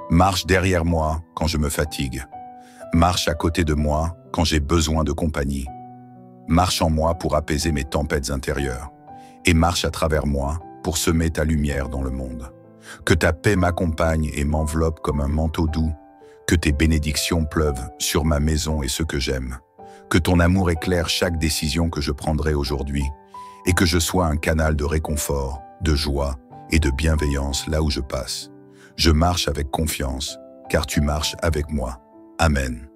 Marche derrière moi quand je me fatigue. Marche à côté de moi quand j'ai besoin de compagnie. Marche en moi pour apaiser mes tempêtes intérieures. Et marche à travers moi pour semer ta lumière dans le monde. Que ta paix m'accompagne et m'enveloppe comme un manteau doux. Que tes bénédictions pleuvent sur ma maison et ceux que j'aime. Que ton amour éclaire chaque décision que je prendrai aujourd'hui. Et que je sois un canal de réconfort, de joie et de bienveillance là où je passe. Je marche avec confiance, car tu marches avec moi. Amen.